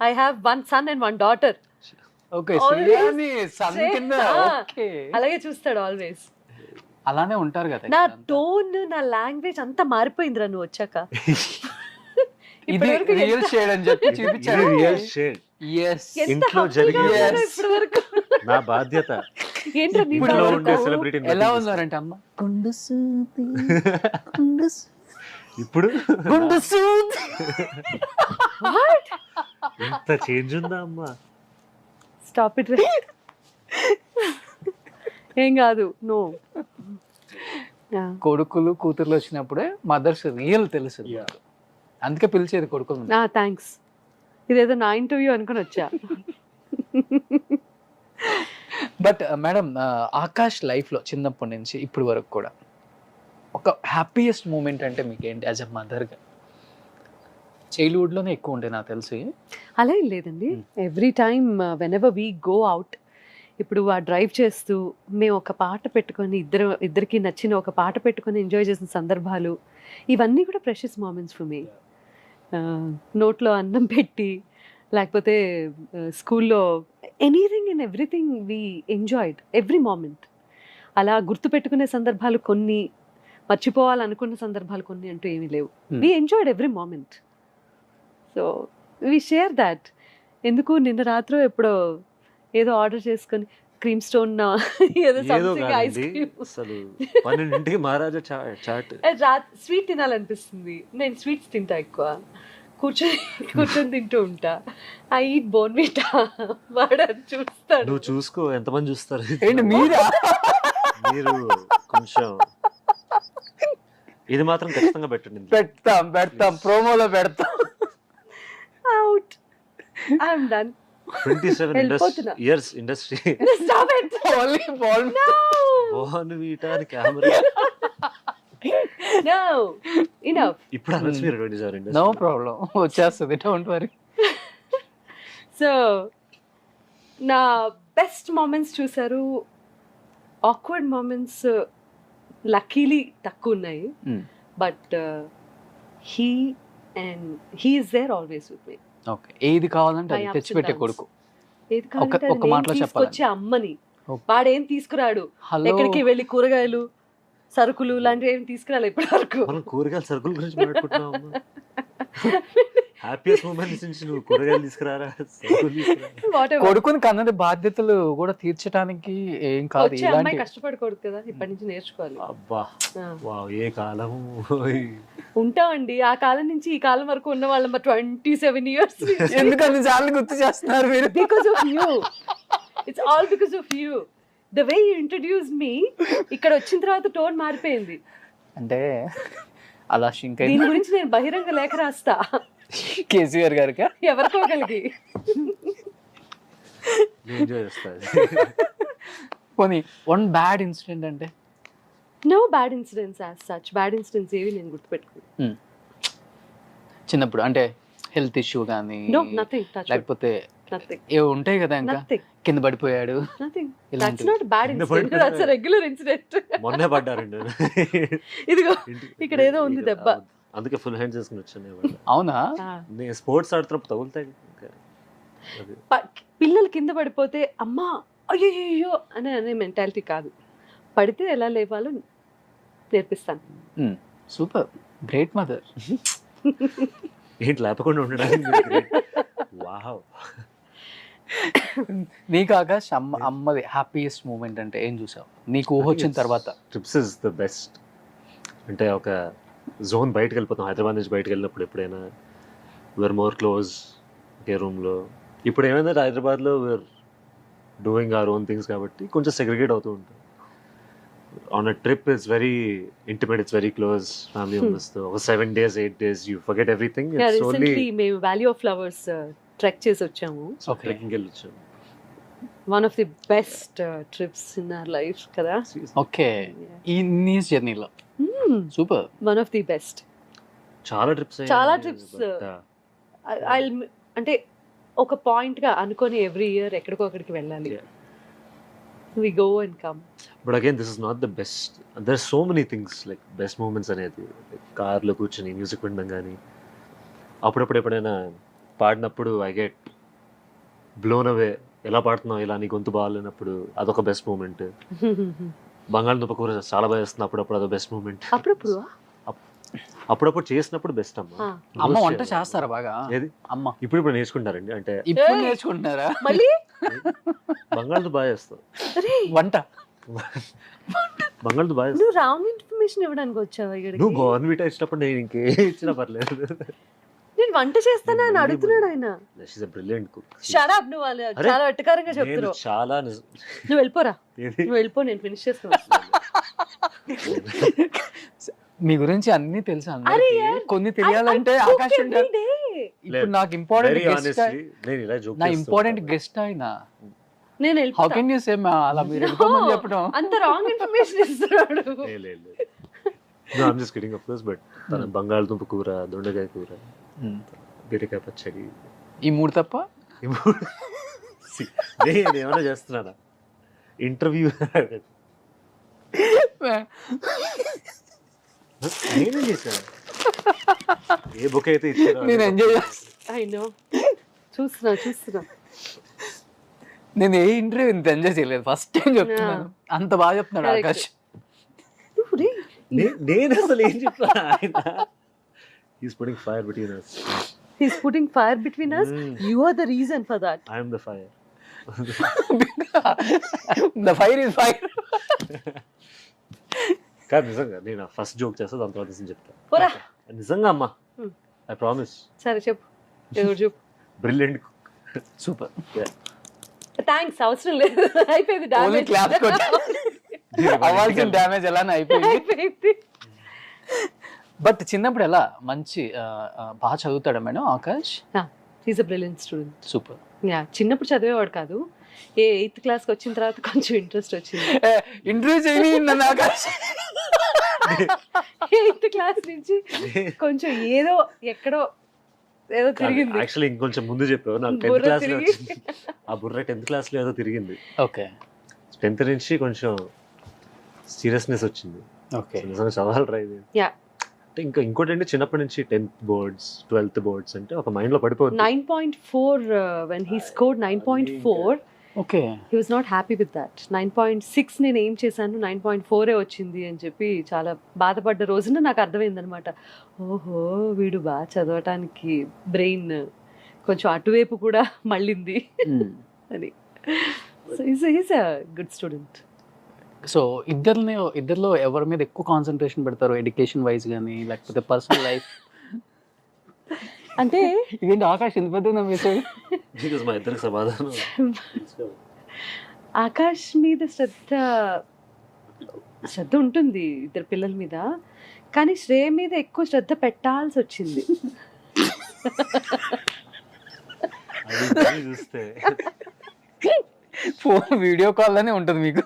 I have 1 son and 1 daughter. Okay. Always శ్రీయాని సన్ say- కింద. ఓకే. అలాగే చూస్తాడు ఆల్వేస్. అలానే ఉంటారు కదా నా ఇక్కడంతా. టోన్, నా లాంగ్వేజ్ అంతా మారిపోయిందిరా నువ్వు వచ్చాక. ఇది ఇప్పటివరకు రియల్ షేడ్ అని చెప్పి చూపించారు. Real shade. yes ఎంత ఇంట్లో happy గా జరిగే ఉన్నారో yes. ఇప్పటివరకు. నా బాధ్యత ఏంటో నీ ఇంట్లో బాధ? ఉండే సెలబ్రిటీ ఎలా ఉన్నారంటే అమ్మ గుండు సూది గుండు ఇప్పుడు గుండు సూది. What? ఇంత చేంజ్ ఉందా అమ్మా? Stop it. ఏం కాదు, నో. కొడుకులు కూతుర్లు వచ్చినప్పుడే మదర్స్ రియల్ తెలుసు. అందుకే పిలిచేది కొడుకులు. థ్యాంక్స్. ఇదేదో నా ఇంటర్వ్యూ అనుకుని వచ్చా. బట్ మేడం, ఆకాష్ లైఫ్ లో చిన్నప్పటి నుంచి ఇప్పుడు వరకు కూడా ఒక హ్యాపీయెస్ట్ మూమెంట్ అంటే మీకు ఏంటి యాజ్ ఎ మదర్గా? చైల్డ్హుడ్ లోనే ఎక్కువ ఉండే నాకు తెలిసి. అలా ఏం లేదండి. Every time when ever we go out, ఇప్పుడు ఆ డ్రైవ్ చేస్తూ మేము ఒక పాట పెట్టుకొని ఇద్దరికి నచ్చిన ఒక పాట పెట్టుకొని ఎంజాయ్ చేసిన సందర్భాలు, ఇవన్నీ కూడా ప్రెషియస్ మూమెంట్స్ ఫర్ మీ. నోట్లో అన్నం పెట్టి, లేకపోతే స్కూల్లో anything and everything we enjoyed every moment. అలా గుర్తుపెట్టుకునే సందర్భాలు కొన్ని, మర్చిపోవాలనుకున్న సందర్భాలు కొన్ని అంటూ ఏమీ లేవు. We enjoyed every moment. So we share that. ఎందుకు నిన్న రాత్రి ఎప్పుడో ఏదో ఆర్డర్ చేసుకొని క్రీమ్ స్టోన్ ఏదో ఏదో సంథింగ్ ఐస్ కాదండి, క్రీమ్, అసలు 12ంటికి మహారాజా చాట్. స్వీట్ తినాలనిపిస్తుంది. నేను స్వీట్స్ తింటా ఎక్కువ, కూర్చొని తింటూ ఉంటా. I eat Bournvita. వాడు అది చూస్తాడు. నువ్వు చూసుకో ఎంతమంది చూస్తారు. ఏంటి మీరా? మీరు కొంచెం ఇది మాత్రం ఖచ్చితంగా పెట్టండి. పెడతాం ప్రోమోలో పెడతాం. అవుట్. I'm done. 27 వెళ్ళిపోతున్నా. years ఇండస్ట్రీ. Stop it. Only ball. No. Bournvita camera. No. Enough. ఇప్పుడు అనొచ్చు మీరు 27 నో ఇండస్ట్రీ. ప్రాబ్లం, వచ్చేస్తుంది, డోంట్ వరీ. సో నా బెస్ట్ మూమెంట్స్ చూసారు. ఆక్వర్డ్ మూమెంట్స్ లక్కీలీ తక్కువ ఉన్నాయి. But he is there always with me. Okay. ఏది కావాలంటే My అది ups తెచ్చిపెట్టే and కొడుకు. ఏది కావాలంటే ఒక అది నేను మాటలో తీసుకొచ్చే అమ్మని. Okay. వాడేం తీసుకురాడు. హలో. ఎక్కడికి వెళ్ళి కూరగాయలు, సరుకులు లాంటివి ఏం తీసుకురాలి ఇప్పటి వరకు. మనం కూరగాయల సరుకుల గురించి మాట్లాడుకుంటున్నాం. హ్యాపీయెస్ట్ మూమెంట్స్ నుంచి నువ్వు కూరగాయలు తీసుకురారా, సరుకులు తీసుకురా. Whatever. కొడుకుని కన్నది బాధ్యతలు కూడా తీర్చడానికి ఏం కాదు. వచ్చే అమ్మాయి ఇలాంటి కష్టపడకూడదు కదా, ఇప్పటి నుంచి నేర్చుకోవాలి. అబ్బా ఆ. వావ్, ఏ కాలం. ఉంటామండి ఆ కాలం నుంచి ఈ కాలం వరకు ఉన్న వాళ్ళం 27 years. ఎందుకని చాలా గుర్తు చేస్తున్నారు మీరు? Because of you. It's all because of you. The way you introduced me, ఇక్కడ వచ్చిన తర్వాత టోన్ మారిపోయింది. అంటే అలా షింక్ దీని అయింది గురించి నేను బహిరంగ లేఖ రాస్తా కేసీఆర్ గారికి. ఎవరికో కలిగి. ఎంజాయ్ చేస్తాను. పోనీ వన్ బ్యాడ్ ఇన్సిడెంట్ అంటే? No bad incidents as such. Bad incidents ఏవి నేను గుర్తుపెట్టుకున్నాను. చిన్నప్పుడు అంటే హెల్త్ ఇష్యూ కానీ No, nothing. Touch wood. లేకపోతే Nothing. ఏవో ఉంటాయి కదా, ఇంకా Nothing. కింద పడిపోయాడు. Nothing. That's ఇలాంటివి. not a bad కింద incident. పడిపోయాడు. That's a regular incident. మొన్నే పడ్డారండి. ఇదిగో ఇక్కడ ఏదో ఉంది దెబ్బ. అందుకే ఫుల్ హ్యాండ్ చేసుకుని వచ్చాను. అవునా? నేను స్పోర్ట్స్ ఆడుతున్నప్పుడు తగులుతాయి. అది పిల్లలు కింద పడిపోతే అమ్మా అయ్యో అనే మెంటాలిటీ కాదు. పడితే ఎలా లేవాలో నేర్పిస్తాను. Super, great mother. ఏంటి లేపకుండా ఉండడానికి. వావ్. నీకు ఆకాష్ అమ్మది హ్యాపీయెస్ట్ మూమెంట్ అంటే ఏం చూసావు నీకు ఊహ వచ్చిన తర్వాత? Trips is the best. అంటే ఒక జోన్ బయటకు వెళ్ళిపోతాం. హైదరాబాద్ నుంచి బయటకు వెళ్ళినప్పుడు ఎప్పుడైనా వీఆర్ మోర్ క్లోజ్ ఒకే రూమ్లో. ఇప్పుడు ఏమైందంటే హైదరాబాద్లో we're doing our own things కాబట్టి కొంచెం సెగ్రిగేట్ అవుతూ ఉంటాం. On a trip it's very intimate, it's very close family మెంబర్స్తో. ఒక 7 days 8 days you forget everything. It's only recently మేము వ్యాలీ ఆఫ్ ఫ్లవర్స్ ట్రెక్ చేసి వచ్చాము. ఓకే. ట్రెక్కింగ్ వెళ్ళొచ్చాం. One of the best trips in our life కదా. Okay, ఈ nice జర్నీలో super. One of the best. చాలా ట్రిప్స్ చాలా trips, అంటే ఒక పాయింట్ గా అనుకొని ఎవ్రీ ఇయర్ ఎక్కడికో అక్కడికి వెళ్ళాలి. Yeah. We go and come. But again this is not the best. There are so many things like best moments అనేది. కార్లో కూర్చొని మ్యూజిక్ వినడం కానీ, అప్పుడప్పుడు ఎప్పుడైనా పాడినప్పుడు ఐ గెట్ బ్లోన్ అవే. ఎలా పాడుతున్నావు, ఇలా నీ గొంతు బాగాలేనప్పుడు అదొక బెస్ట్ మూమెంట్. బంగాళదుంప కూర చాలా బాగా వేస్తుంది అప్పుడప్పుడు, అదొక బెస్ట్ మూమెంట్. అప్పుడప్పుడు అప్పుడప్పుడు చేసినప్పుడు బెస్ట్ అమ్మ. అమ్మ వంట చేస్తారా బాగా? ఏది అమ్మ ఇప్పుడు నేర్చుకుంటారండి. అంటే ఇప్పుడు నేర్చుకుంటున్నారా మళ్ళీ బంగాళదుంప బాగా చేస్తావు. అరే వంట? బంగాళదుంప బాగా చేస్తావు. నువ్వు రాంగ్ ఇన్ఫర్మేషన్ ఇవ్వడానికి వచ్చావా ఇక్కడికి? నువ్వు బోర్న్విటా ఇచ్చినప్పుడు నేను ఇంకే ఇచ్చినా పర్లేదు. నేను వంట చేస్తానా అని అడుగుతున్నాడు ఆయన. She's a brilliant cook. Shut up. నువ్వు వాళ్ళు అరే, చాలా వెటకారంగా నేను చెప్తున్నావు. చాలా నువ్వు వెళ్ళిపోరా, ఏది? నువ్వు వెళ్ళిపో, నేను ఫినిష్ చేస్తాను. మీ గురించి అన్ని తెలుసు అరే అందరికీ. యార్, కొన్ని తెలియాలంటే I cook ఆకాశం every day. ఇప్పుడు నాకు ఇంపార్టెంట్ Very గెస్ట్, honestly, నేను ఇలా joke నా చేస్తూ ఇంపార్టెంట్ ఉంటాను. గెస్ట్ ఆయన. నేను హౌ వెళ్ళిపోతా. కెన్ యూ సే అలా మీరు వెళ్ళిపోమని చెప్పడం? అంత రాంగ్ ఇన్ఫర్మేషన్ ఇస్తున్నాడు. లే. No, I'm just kidding of course, but తన బంగాళదుంప కూర, దొండకాయ కూర, బీరకాయ పచ్చడి, ఈ మూడు తప్ప నేను ఏమైనా చేస్తున్నానా? ఇంటర్వ్యూ నేనేం చేశాను? ఏ బుక్ అయితే ఇచ్చారో నేను ఎంజాయ్ చేస్తాను. I know. చూస్తున్నా. నేను ఏ ఇంటర్వ్యూ ఇంత ఎంజాయ్ చేయలేదు. ఫస్ట్ టైం చెప్తున్నాను. అంత బాగా చెప్తున్నాడు Correct. ఆకాష్. నేను అసలు ఏం చెప్పాను? ఆయన he's putting fire between us. He's putting fire between us. You are the reason for that. I am the fire. The fire is fire. కాదు నిజంగా నేను ఫస్ట్ జోక్ చేస్తా, దాని తర్వాత నిజం చెప్తా. పోరా. నిజంగా అమ్మా, ఐ ప్రామిస్. సరే చెప్పు, ఎవరు చెప్పు. బ్రిలియంట్. సూపర్. థ్యాంక్స్, అవసరం లేదు. అయిపోయింది, ఓన్లీ క్లాప్ అవ్వాల్సిన డ్యామేజ్ ఎలానే అయిపోయింది. అయిపోయింది. బట్ చిన్నప్పుడు ఎలా మంచి బాగా చదువుతాడా madam Akash? He's a brilliant student. Super. Yeah, చిన్నప్పుడు చదివేవాడు కాదు. 8th క్లాస్కి వచ్చిన తర్వాత కొంచెం ఇంట్రెస్ట్ వచ్చింది. ఇంటర్వ్యూ చేయి నన్ను ఆకాష్. 8th క్లాస్ నుంచి కొంచెం ఏదో ఎక్కడో ఏదో తిరిగింది. యాక్చువల్లీ ఇంకొంచెం ముందు చెప్పావు నాకు. 10th బుర్ర క్లాస్ లో తిరిగి. వచ్చింది ఆ బుర్ర. 10th క్లాస్ లో ఏదో తిరిగింది. ఓకే 10th నుంచి కొంచెం సీరియస్నెస్ వచ్చింది. ఓకే. నిజంగా చదవాలి రా ఇది. Yeah. అంటే ఇంకా ఇంకోటి అంటే చిన్నప్పటి నుంచి 10th boards 12th boards అంటే ఒక మైండ్ లో పడిపోతుంది. 9.4 when he scored 9.4, okay. he was not happy with that. 9.6 నేను ఏం చేశాను, 9.4 వచ్చింది అని చెప్పి చాలా బాధపడ్డ రోజున నాకు అర్థమైంది అనమాట. ఓహో, వీడు బాగా చదవటానికి బ్రెయిన్ కొంచెం అటువైపు కూడా మళ్ళింది అని. So is a good student. So ఇద్దరిలో ఎవరి మీద ఎక్కువ కాన్సన్ట్రేషన్ పెడతారు, ఎడ్యుకేషన్ వైజ్ కానీ లేకపోతే పర్సనల్ లైఫ్? అంటే ఇదేంటి ఆకాష్ ఎంత పెద్ద మెసేజ్? Because మా ఇద్దరికి సమాధానం. ఆకాష్ మీద శ్రద్ధ ఉంటుంది ఇద్దరు పిల్లల మీద, కానీ శ్రేయ మీద ఎక్కువ శ్రద్ధ పెట్టాల్సి వచ్చింది. అది చూస్తే ఫోన్ వీడియో కాల్ లోనే ఉంటుంది మీకు.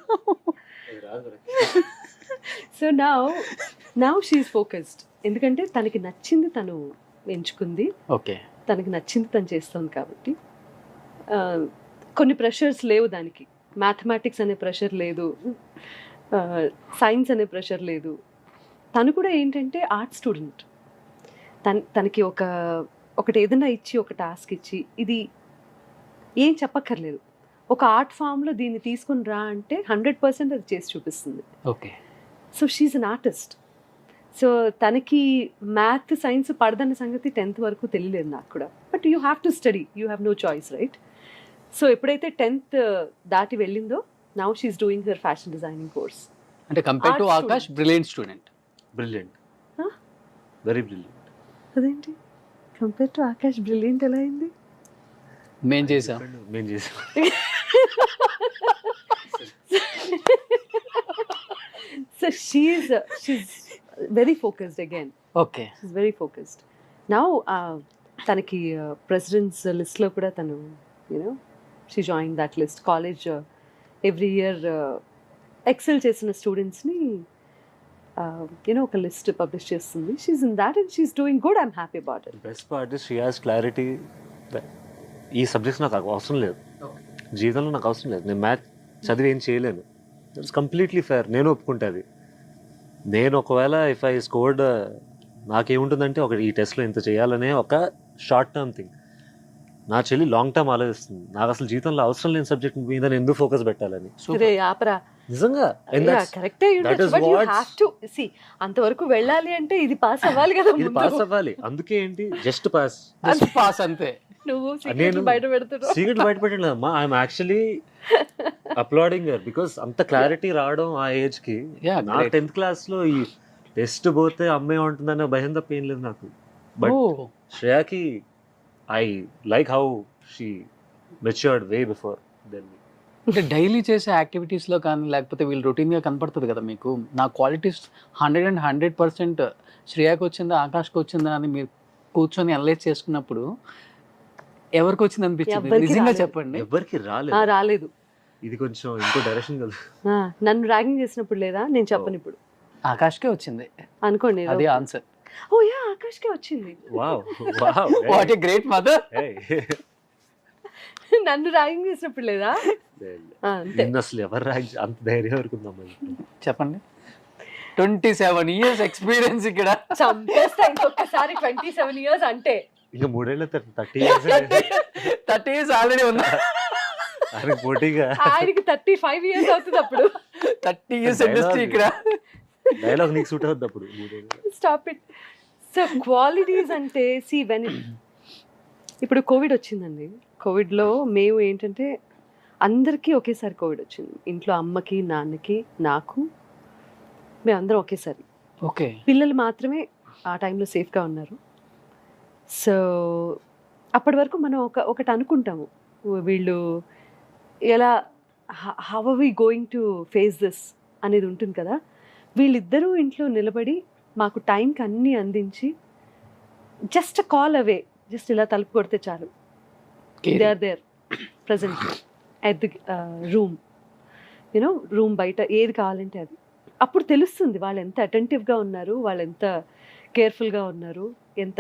So now she's focused. ఎందుకంటే తనకి నచ్చింది తను ఎంచుకుంది, ఓకే. తనకి నచ్చింది తను చేస్తుంది కాబట్టి కొన్ని ప్రెషర్స్ లేవు దానికి. మ్యాథమెటిక్స్ అనే ప్రెషర్ లేదు, సైన్స్ అనే ప్రెషర్ లేదు. తను కూడా ఏంటంటే ఆర్ట్ స్టూడెంట్. తనకి ఒకటి ఏదైనా ఇచ్చి, ఒక టాస్క్ ఇచ్చి, ఇది ఏం చెప్పక్కర్లేదు, ఒక ఆర్ట్ ఫామ్లో దీన్ని తీసుకుని రా అంటే 100% అది చేసి చూపిస్తుంది. Okay. So she's an artist. So తనకి మ్యాథ్ సైన్స్ పడదన్న సంగతి 10th వరకు తెలియలేదు నాకు కూడా. But you have to study, you have no choice, right? So ఎప్పుడైతే 10th దాటి వెళ్ళిందో, now she's doing her fashion designing course. అంటే compare to Art Akash brilliant student. Brilliant, Huh? Very brilliant. అదేంటి కంపేర్ టు ఆకాష్ బ్రిలియంట్ ఎలా అయింది? మేం చేసాం. మేము చేసాం. So she's very focused again. Okay. She's very focused. Now తనకి president's list లో కూడా తను she joined that list. College every year excel చేసిన స్టూడెంట్స్ని ఒక లిస్ట్ పబ్లిష్ చేస్తుంది. She's in that and she's doing good. I'm happy about it. Best part is she has clarity. ఈ subjects నాకు అవసరం లేదు, జీవితంలో నాకు అవసరం లేదు, నేను మ్యాథ్స్ చదివి ఏం చేయలేను. It's completely fair. నేను ఒప్పుకుంటుంది. నేను ఒకవేళ ఇఫ్ ఐ స్కోర్డ్, నాకేముంటుందంటే ఈ టెస్ట్లో ఇంత చేయాలనే ఒక షార్ట్ టర్మ్ థింగ్. నా చెల్లి లాంగ్ టర్మ్ ఆలోచిస్తుంది. నాకు అసలు జీవితంలో అవసరం లేని సబ్జెక్ట్ మీద నేను ఎందుకు ఫోకస్ పెట్టాలని. ఆపరా నిజంగా కరెక్టే. అంతవరకు వెళ్ళాలి అంటే ఇది పాస్ అవ్వాలి కదా. ఇది పాస్ అవ్వాలి. అందుకే ఏంటి జస్ట్ పాస్ అంతే. నువ్వు నేను బయట పెడుతున్నావు. సీక్రెట్ బయట పెట్టలేదమ్మా. ఐఎమ్ యాక్చువల్లీ అప్లాడింగ్ హర్ బికాస్ అంత క్లారిటీ రావడం ఆ ఏజ్ కి. నా 10th క్లాస్ లో ఈ టెస్ట్ పోతే అమ్మాయి ఉంటుందనే భయం తప్ప ఏం లేదు నాకు. బట్ శ్రేయాకి I like how she matured way before then. అంటే డైలీ చేసే యాక్టివిటీస్లో కానీ లేకపోతే వీళ్ళు రొటీన్గా కనపడుతుంది కదా మీకు. నా క్వాలిటీస్ 100% శ్రేయాకి వచ్చిందా ఆకాష్కి వచ్చిందా అని మీరు కూర్చొని అనలైజ్ చేసుకున్నప్పుడు ఎవరికి వచ్చింది అనిపించింది? నిజంగా చెప్పండి. ఎవరికి రాలేదు. ఇది కొంచెం ఇంకో డైరెక్షన్ కదా. నన్ను ర్యాగింగ్ చేసినప్పుడు లేదా? నేను చెప్పను ఇప్పుడు. ఆకాష్కే వచ్చింది అనుకోండి. అదే ఆన్సర్. ఓ యా, ఆకాష్కే వచ్చింది. Wow wow, what a great mother. నన్ను ర్యాగింగ్ చేసినప్పుడు లేదా? అసలు ఎవరు ర్యాగింగ్ అంత ధైర్యం వరకు ఉందమ్మా? చెప్పండి. 27 years ఎక్స్పీరియన్స్ ఇక్కడ. చంపేస్తా ఇంకొకసారి 27 years అంటే. ఇంకా 3 ఏళ్ళ 30 years ఆల్రెడీ ఉన్నా. ఆయనకి పోటీగా ఆయనకి 35 years అవుతుంది అప్పుడు. 30 years ఇండస్ట్రీ ఇక్కడ. డైలాగ్ నీకు సూట్ అవుతుంది అప్పుడు. Stop it. సో క్వాలిటీస్ అంటే ఇప్పుడు కోవిడ్ వచ్చిందండి. కోవిడ్లో మేము ఏంటంటే అందరికీ ఒకేసారి కోవిడ్ వచ్చింది. ఇంట్లో అమ్మకి, నాన్నకి, నాకు, మేమందరం ఒకేసారి. ఓకే. పిల్లలు మాత్రమే ఆ టైంలో సేఫ్గా ఉన్నారు. సో అప్పటి వరకు మనం ఒకటి అనుకుంటాము, వీళ్ళు ఎలా how are we going to face this అనేది ఉంటుంది కదా. వీళ్ళిద్దరూ ఇంట్లో నిలబడి మాకు టైంకి అన్నీ అందించి జస్ట్ కాల్ అవే, జస్ట్ ఇలా తలుపు కొడితే చాలు, they are there present at the room, room బయట ఏది కావాలంటే అది. అప్పుడు తెలుస్తుంది వాళ్ళు ఎంత అటెంటివ్గా ఉన్నారు, వాళ్ళు ఎంత కేర్ఫుల్గా ఉన్నారు, ఎంత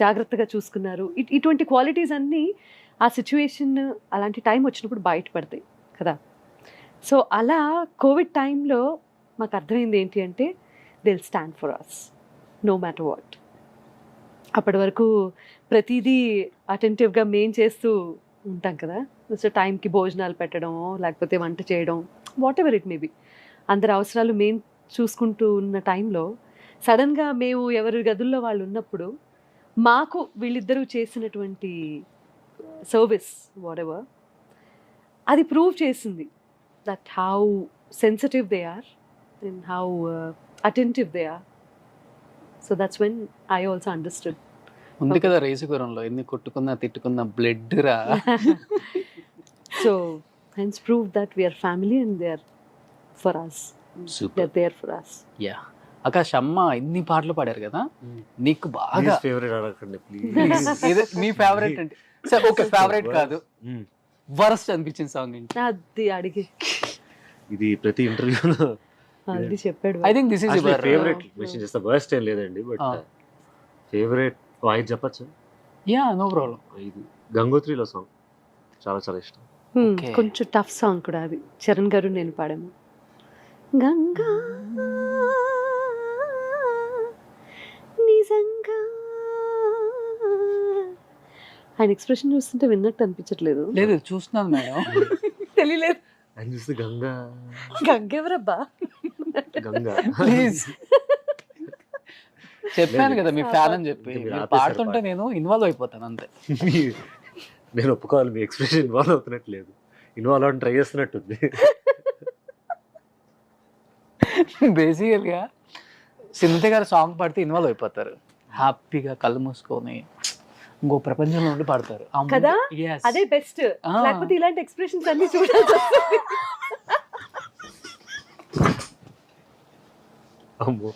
జాగ్రత్తగా చూసుకున్నారు. ఇటువంటి క్వాలిటీస్ అన్నీ ఆ సిచ్యువేషన్ అలాంటి టైం వచ్చినప్పుడు బయటపడతాయి కదా. సో అలా కోవిడ్ టైంలో మాకు అర్థమైంది ఏంటి అంటే they will stand for us no matter what. అప్పటి వరకు ప్రతిదీ అటెంటివ్గా మేం చేస్తూ ఉంటాం కదా. సో టైంకి భోజనాలు పెట్టడమో లేకపోతే వంట చేయడం, what ever it may be, అందరి అవసరాలు మేము చూసుకుంటూ ఉన్న టైంలో సడన్గా మేము ఎవరి గదుల్లో వాళ్ళు ఉన్నప్పుడు మాకు వీళ్ళిద్దరూ చేసినటువంటి సర్వీస్ వాట్ ఎవర్ అది ప్రూవ్ చేసింది that how sensitive they are and how attentive they are. So that's when I also understood. ఉంది కదా రేసుగురంలో ఎన్ని కొట్టుకున్నా తిట్టుకున్నా బ్లడ్ రా. So hence prove that we are family and they are for us. Super. They are there for us. Yeah. Akash అమ్మ ఇన్ని పాటలు పాడారు కదా, నీకు బాగా ఫేవరెట్ అడగండి ప్లీజ్. మీ ఫేవరెట్ అంటే సరే ఓకే, ఫేవరెట్ కాదు, వరస్ట్ అనిపించిన సాంగ్ ఏంటి? అది అడిగి ఇది ప్రతి ఇంటర్వ్యూలో ఆల్రెడీ చెప్పాడు. I think this is your favourite mention చేస్తా. వర్స్ట్ ఏం లేదండి, బట్ ఫేవరెట్ ఐదు చెప్పచ్చా? Yeah, no problem. ఇది గంగోత్రిలో సాంగ్ చాలా చాలా ఇష్టం. కొంచెం టఫ్ సాంగ్ కూడా అది. చరణ్ గారు నేను పాడాము. గంగా నిజంగా, ఆయన ఎక్స్ప్రెషన్ చూస్తుంటే విన్నట్టు అనిపించట్లేదు. లేదు చూస్తున్నాను మేడం. తెలియలేదు. ఆయన చూస్తే గంగా గంగెవరబ్బా? గంగా ప్లీజ్. చెప్పాను కదా మీ ఫ్యాన్ అని చెప్పి, మీరు మీరు ఆపేశారు పాడుతుంటే నేను ఇన్వాల్వ్ అయిపోతాను అంతే. నేను ఒప్పుకోవాలి, మీ ఎక్స్ప్రెషన్ ఇన్వాల్వ్ అవుతున్నట్లేదు, ఇన్వాల్వ్ అవ్వడం ట్రై చేస్తున్నట్టుంది. బేసికల్గా సింధు గారు సాంగ్ పాడితే ఇన్వాల్వ్ అయిపోతారు, హ్యాపీగా కళ్ళు మూసుకొని ఇంకో ప్రపంచంలో ఉండి పాడతారు. ఆ moment- కదా? Yes. అదే బెస్ట్. ఆ. లేకపోతే ఇలాంటి ఎక్స్ప్రెషన్స్ అన్ని చూడాల్సి వస్తుంది. అమ్మో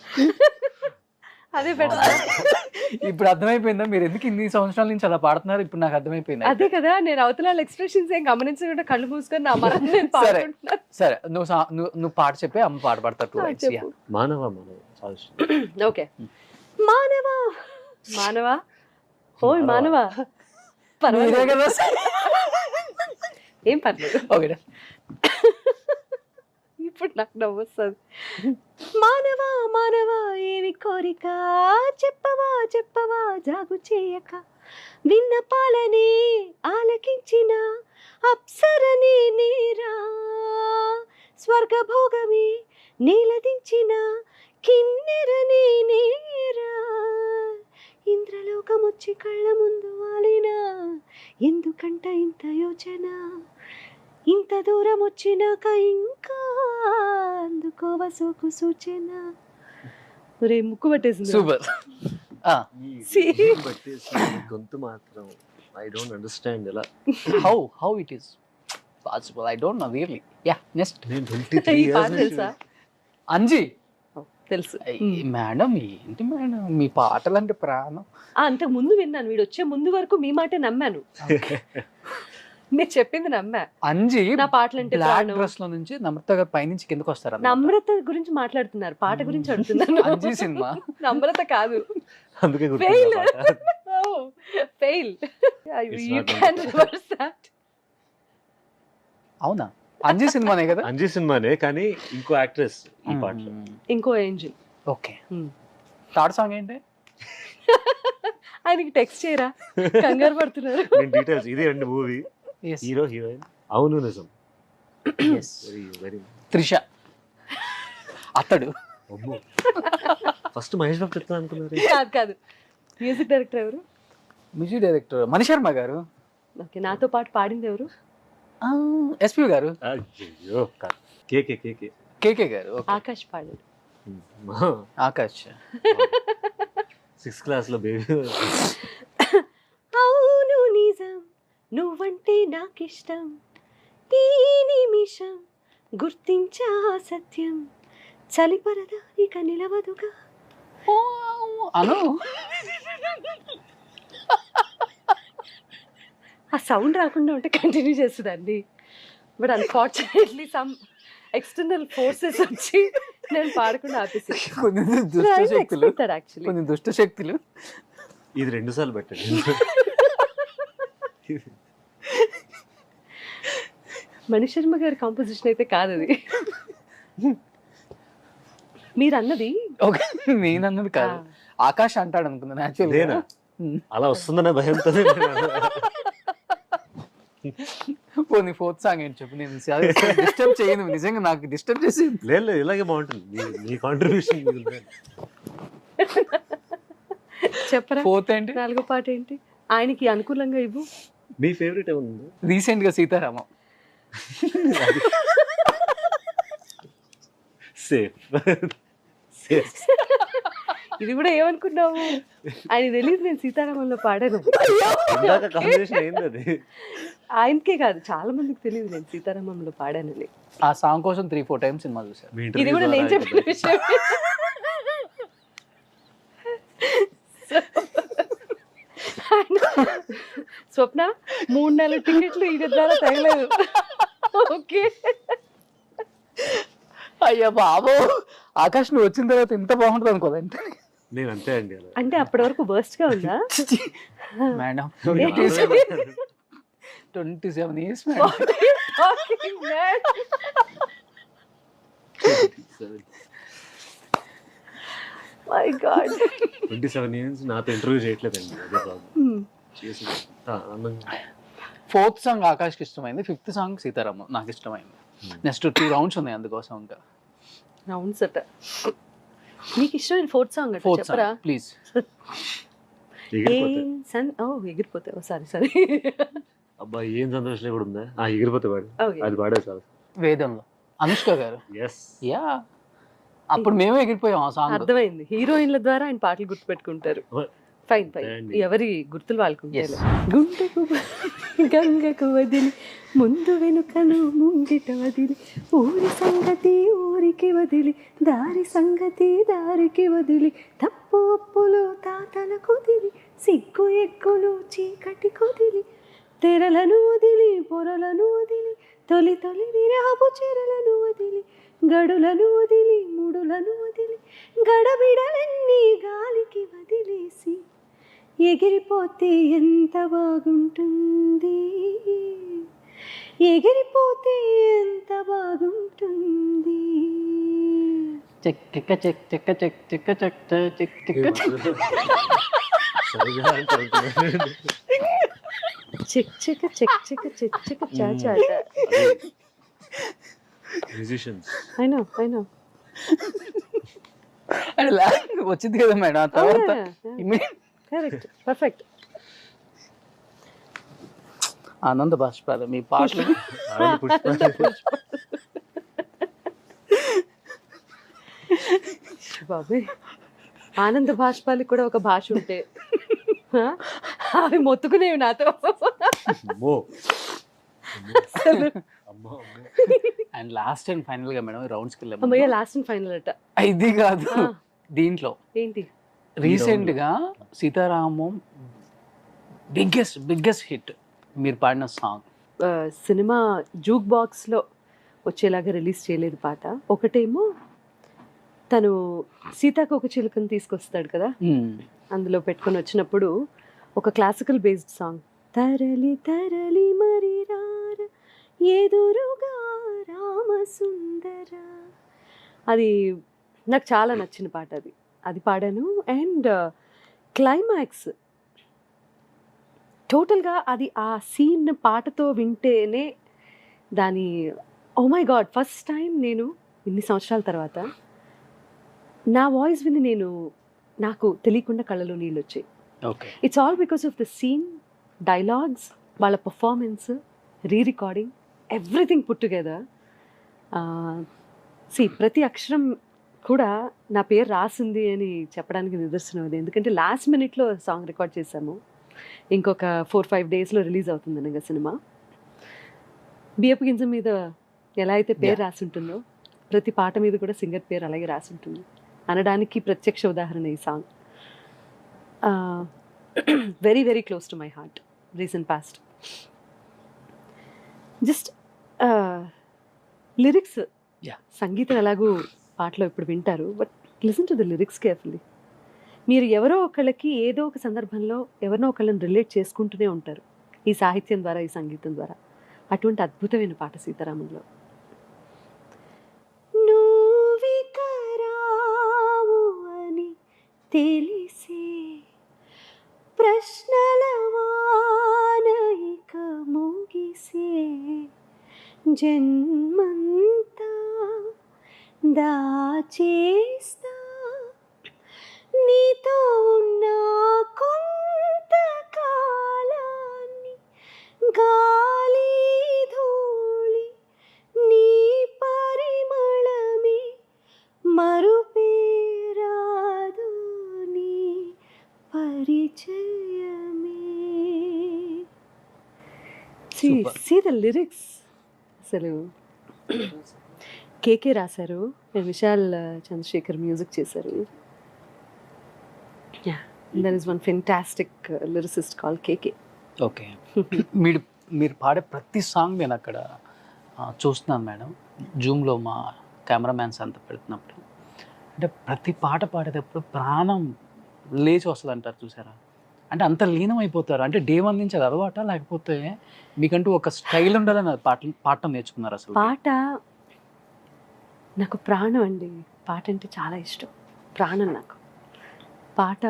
అదే బెటర్. ఇప్పుడు అర్థమైపోయిందా మీరు ఎందుకు ఇన్ని సంవత్సరాల నుంచి అలా పాడుతున్నారు? ఇప్పుడు నాకు అర్థమైపోయింది. అదే కదా, నేను అవతల ఎక్స్ప్రెషన్స్ ఏం గమనించకుండా కళ్ళు మూసుకొని నా మనం నేను సరే. పాడుకుంటున్నా. సరే నువ్వు పాట చెప్పి అమ్మ పాట పాడతారు 2 lines. చెప్పు. మానవ చాలా ఇష్టం. ఓకే. మానవా మానవా ఓయ్ మానవా. పర్వాలేదు. మీరే కదా. ఏం పర్లేదు. ఓకే ఇప్పుడు నాకు నవ్వు వస్తుంది. మానవా మానవా ఏమి కోరిక, చెప్పవా చెప్పవా జాగు చేయక, విన్నపాలని ఆలకించిన అప్సరని నీరా, స్వర్గభోగమే నీలదించిన కిన్నెరని నీరా, ఇంద్రలోకమొచ్చి కళ్ళ ముందు వాలినా, ఎందుకంట ఇంత యోచన, ఇంత దూరం వచ్చినాక ఇంకా అందుకోవ సోకు సూచన. ఒరే ముక్కు పట్టేసింది. సూపర్. See? బట్టేసి గొంతు మాత్రం ఐ డోంట్ అండర్స్టాండ్ ఎలా. How it is possible, I don't no really. Yeah next నేను 23 ఈ పాట years తెలుసా? అంజీ. తెలుసు. మేడం ఏంటి మేడం మీ పాటలు అంటే ప్రాణం. అంతకు ముందు విన్నాను, వీడు వచ్చే ముందు వరకు మీ మాటే నమ్మాను. మీరు చెప్పింది నమ్మా. అంజీ నా పాటలంటే బ్లాక్ ప్రాణం. డ్రెస్ లో నుంచి నమ్రత గారు పైనుంచి కిందకి వస్తారు. నమ్రత గురించి మాట్లాడుతున్నారు, పాట గురించి అడుగుతున్నాను. అంజీ సినిమా. నమ్రత కాదు. అందుకే Fail. గుర్తు. Fail. It's you not can Namrata. Reverse that. అవునా? అంజీ సినిమానే కదా. అంజీ సినిమానే కానీ ఇంకో యాక్ట్రెస్ ఈ పాటలో. ఇంకో ఏంజిల్. ఓకే. థర్డ్ సాంగ్ ఏంటి? ఆయనకి టెక్స్ట్ చేయరా, కంగారు పడుతున్నారు. నేను డీటెయిల్స్ ఇదే అండి మూవీ. హీరో హీరోయిన్ అవును నిజం. వెరీ వెరీ త్రిష అతడు. అమ్మో ఫస్ట్ మహేష్ బాబు చెప్తాను అనుకున్నారు. కాదు కాదు, మ్యూజిక్ డైరెక్టర్ ఎవరు? మ్యూజిక్ డైరెక్టర్ మణిశర్మ గారు. ఓకే, నాతో పాటు పాడింది ఎవరు? ఎస్పీ గారు. అయ్యో కేకే కేకే కేకే గారు. Okay. ఆకాష్ పాడాడు. ఆకాష్. 6th క్లాస్ లో బేబీ. అవును నిజం, నువ్వంటే నాకిష్టం, ఈ నిమిషం గుర్తించా సత్యం, చలిపరద ఇక నిలవదుగా. అను ఆ సౌండ్ రాకుండా ఉంటే కంటిన్యూ చేస్తుందండి. But unfortunately some external forces వచ్చి నేను పాడకుండా ఆపేసి. కొన్ని దుష్ట శక్తులు, యాక్చువల్లీ కొన్ని దుష్ట శక్తులు. ఇది 2 సార్లు పెట్టండి. మణిశర్మ గారి కాంపోజిషన్ అయితే కాదు అది. మీరు అన్నది. ఓకే నేను అన్నది కాదు, ఆకాష్ అంటాడు అనుకున్నాను యాక్చువల్లీ. నేనా? అలా వస్తుందనే భయంతో పోనీ 4th సాంగ్ ఏంటి చెప్పు. నేను డిస్టర్బ్ చేయను, నిజంగా నాకు డిస్టర్బ్ చేసి. లేదు ఇలాగే బాగుంటుంది మీ కాంట్రిబ్యూషన్. చెప్పరా 4th ఏంటి? 4వ పాట ఏంటి? ఆయనకి అనుకూలంగా ఇవ్వు. మీ ఫేవరెట్ ఏముంది? రీసెంట్ గా సీతారామం. Safe safe. ఇది కూడా ఏమనుకున్నావు? ఆయన తెలియదు నేను సీతారామంలో పాడాను. ఇందాక కాంబినేషన్ అయింది అది. ఆయనకే కాదు, చాలా మందికి తెలియదు నేను సీతారామంలో పాడానని. ఆ సాంగ్ కోసం 3-4 టైమ్స్ సినిమా చూసాను. మీ ఇది interview కూడా నేను ద్వారా చెప్పిన విషయం. స్వప్న 3-4 టికెట్లు ఈ ద్వారా తగలేదు. ఓకే అయ్యా బాబు, ఆకాష్ నువ్వు వచ్చిన తర్వాత ఇంత బాగుంటుంది అనుకోదంటే. నేను అంతే అండి అలా. అంటే అప్పటి వరకు బర్స్ట్ గా ఉందా? Madam 27 years madam. What are you talking, man? My God. 27 years నాతో ఇంటర్వ్యూ చేయట్లేదండి. అదే ప్రాబ్లం. చేసి ఆనందంగా. 4th సాంగ్ ఆకాష్కి ఇష్టమైంది, 5th సాంగ్ సీతారామం నాకు ఇష్టమైంది. నెక్స్ట్ 2 రౌండ్స్ ఉన్నాయి అందుకోసం ఇంకా. రౌండ్స్ అట. నీకు ఇష్టమైన 4th సాంగ్ అట 4th చెప్పరా? Song please. ఎగిరిపోతే సారీ అబ్బా ఏం సంతోషం కూడా ఉందా? ఎగిరిపోతే వాడు Okay. అది పాడే చాలు. వేదంలో అనుష్క గారు. ఎస్ యా అప్పుడు మేము ఎగిరిపోయాం ఆ సాంగ్. అర్థమైంది, హీరోయిన్ల ద్వారా ఆయన పాటలు గుర్తుపెట్టుకుంటారు. ఫైన్ ఫైన్, అండి. ఎవరి గుర్తులు వాళ్ళకుంటాయి. Yes. గుండెకు గంగకు వదిలి ముందు వెనుకను ముంగిట వదిలి ఊరి సంగతి ఊరికి వదిలి దారి సంగతి దారికి వదిలి తప్పు ఒప్పులు తాతల కుదిలి సిగ్గు ఎగ్గులు చీకటి కుదిలి తెరలను వదిలి పొరలను వదిలి తొలి తొలి విరహపు చెరలను వదిలి గడులను వదిలి ముడులను వదిలి గడబిడలన్నీ గాలికి వదిలేసి ఎగిరిపోతే ఎంత బాగుంటుంది, ఎగిరిపోతే ఎంత బాగుంటుంది. చెక్క చెక్ చెక్క చెక్ చెక్క చెక్ చెక్ చెక్క సరిగా అంటారు. Check check check check check check చాచా. Musicians. I know. అంటే వచ్చింది కదా మేడం. ఆ తర్వాత కరెక్ట్, పర్ఫెక్ట్. ఆనంద బాష్పాలు మీ పాటలు. ఆవిడ పుష్ప. బాబాయ్, ఆనంద భాష్పాలకి కూడా ఒక భాష ఉంటే హ? అవి మొత్తుకునేవి నాతో. అమ్మో. అసలు అమ్మో, అమ్మో. అండ్ లాస్ట్ అండ్ ఫైనల్ గా మేడం రౌండ్స్కి అమ్మయ్య, వెళ్ళాము. లాస్ట్ అండ్ ఫైనల్ అట. ఇది కాదు, ఆ. దీంట్లో ఏంటి? రీసెంట్ గా సీతారామం బిగ్గెస్ట్ హిట్ మీరు పాడిన సాంగ్. సినిమా జూక్ బాక్స్లో వచ్చేలాగా రిలీజ్ చేయలేదు పాట. ఒకటేమో తను సీతాకోక చిలుకను తీసుకొస్తాడు కదా, అందులో పెట్టుకొని వచ్చినప్పుడు ఒక క్లాసికల్ బేస్డ్ సాంగ్, తరలి తరలి మరి రార ఎదురుగా రామసుందర, అది నాకు చాలా నచ్చిన పాట. అది పాడాను. అండ్ క్లైమాక్స్ టోటల్గా అది ఆ సీన్ పాటతో వింటేనే దాని oh my god, first time నేను ఇన్ని సంవత్సరాల తర్వాత నా వాయిస్ విని నాకు తెలియకుండా కళ్ళలో నీళ్ళు వచ్చాయి. Okay. It's all because of the scene, dialogues, వాళ్ళ performance, recording, everything put together. ప్రతి అక్షరం కూడా నా పేరు రాసింది అని చెప్పడానికి నిదర్శనం అది. ఎందుకంటే లాస్ట్ మినిట్లో సాంగ్ రికార్డ్ చేశాము. ఇంకొక 4-5 డేస్లో రిలీజ్ అవుతుంది అనగా సినిమా. బియ్యపు గింజ మీద ఎలా అయితే పేరు రాసి ఉంటుందో ప్రతి పాట మీద కూడా సింగర్ పేరు అలాగే రాసి ఉంటుంది అనడానికి ప్రత్యక్ష ఉదాహరణ ఈ song. Very very close to my heart, recent past. Just lyrics, సంగీతం ఎలాగూ పాటలో ఇప్పుడు వింటారు, but listen to the lyrics carefully. మీరు ఎవరో ఒకళ్ళకి ఏదో ఒక సందర్భంలో ఎవరినో ఒకళ్ళని రిలేట్ చేసుకుంటూనే ఉంటారు ఈ సాహిత్యం ద్వారా, ఈ సంగీతం ద్వారా. అటువంటి అద్భుతమైన పాట సీతారామంలో. నువ్విక రావు అని తెలిసే ప్రశ్నల వాన ఇక ముగిసే జన్మంతా దాచేస్తా నీతో ఉన్న కొంత కాలాన్ని గాలి ధూళి నీ పరిమళమే మరుపేరాదు నీ పరిచయమే. Super. See the lyrics. అసలు కేకే రాశారు, విశాల్ చంద్రశేఖర్ మ్యూజిక్ చేశారు. There is one fantastic lyricist call KK. Okay. మీరు పాడే ప్రతి సాంగ్ నేను అక్కడ చూస్తున్నాను మేడం, జూమ్లో మా కెమెరామ్యాన్స్ అంతా పెడుతున్నప్పుడు. అంటే ప్రతి పాట పాడేటప్పుడు ప్రాణం లేచి వస్తుంది అంటారు చూసారా, అంటే అంత లీనం అయిపోతారు. అంటే డే 1 నుంచి అది అలవాట, లేకపోతే మీకంటూ ఒక స్టైల్ ఉండాలని అది పాడటం నేర్చుకున్నారు? అసలు పాట నాకు ప్రాణం అండి. పాట అంటే చాలా ఇష్టం, ప్రాణం నాకు. పాట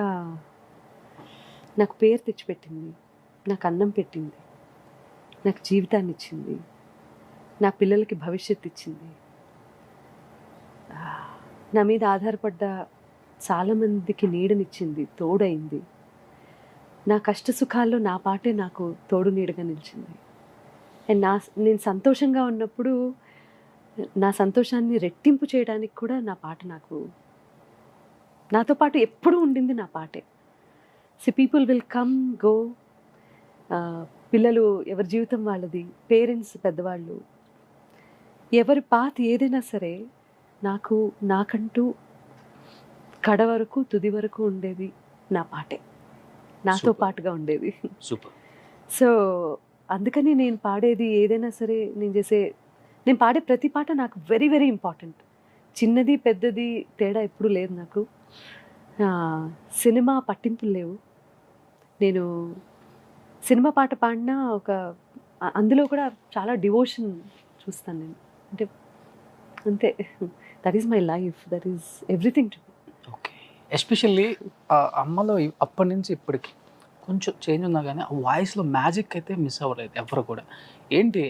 నాకు పేరు తెచ్చిపెట్టింది, నాకు అన్నం పెట్టింది, నాకు జీవితాన్ని ఇచ్చింది, నా పిల్లలకి భవిష్యత్తు ఇచ్చింది. నా మీద ఆధారపడ్డ చాలామందికి నీడనిచ్చింది, తోడైంది. నా కష్ట సుఖాల్లో నా పాటే నాకు తోడు నీడగా నిలిచింది. అండ్ నేను సంతోషంగా ఉన్నప్పుడు నా సంతోషాన్ని రెట్టింపు చేయడానికి కూడా నా పాట నాతో పాటు ఎప్పుడూ ఉండింది నా పాటే. పీపుల్ విల్ కమ్ గో, పిల్లలు ఎవరి జీవితం వాళ్ళది, పేరెంట్స్ పెద్దవాళ్ళు, ఎవరి పాత ఏదైనా సరే నాకంటూ కడ వరకు తుది వరకు ఉండేది నా పాటే, నాతో Super. పాటుగా ఉండేది. సూపర్. సో అందుకని నేను పాడేది ఏదైనా సరే, నేను పాడే ప్రతి పాట నాకు వెరీ వెరీ ఇంపార్టెంట్. చిన్నది పెద్దది తేడా ఎప్పుడూ లేదు నాకు. సినిమా పట్టింపులు లేవు. నేను సినిమా పాట పాడినా అందులో కూడా చాలా డివోషన్ చూస్తాను నేను. అంటే అంతే, that is my life, that is everything to me. Okay. Especially అమ్మలో అప్పటి నుంచి ఇప్పటికి కొంచెం చేంజ్ ఉన్నా కానీ ఆ వాయిస్లో మ్యాజిక్ అయితే మిస్ అవ్వలేదు ఎవరు కూడా. ఏంటి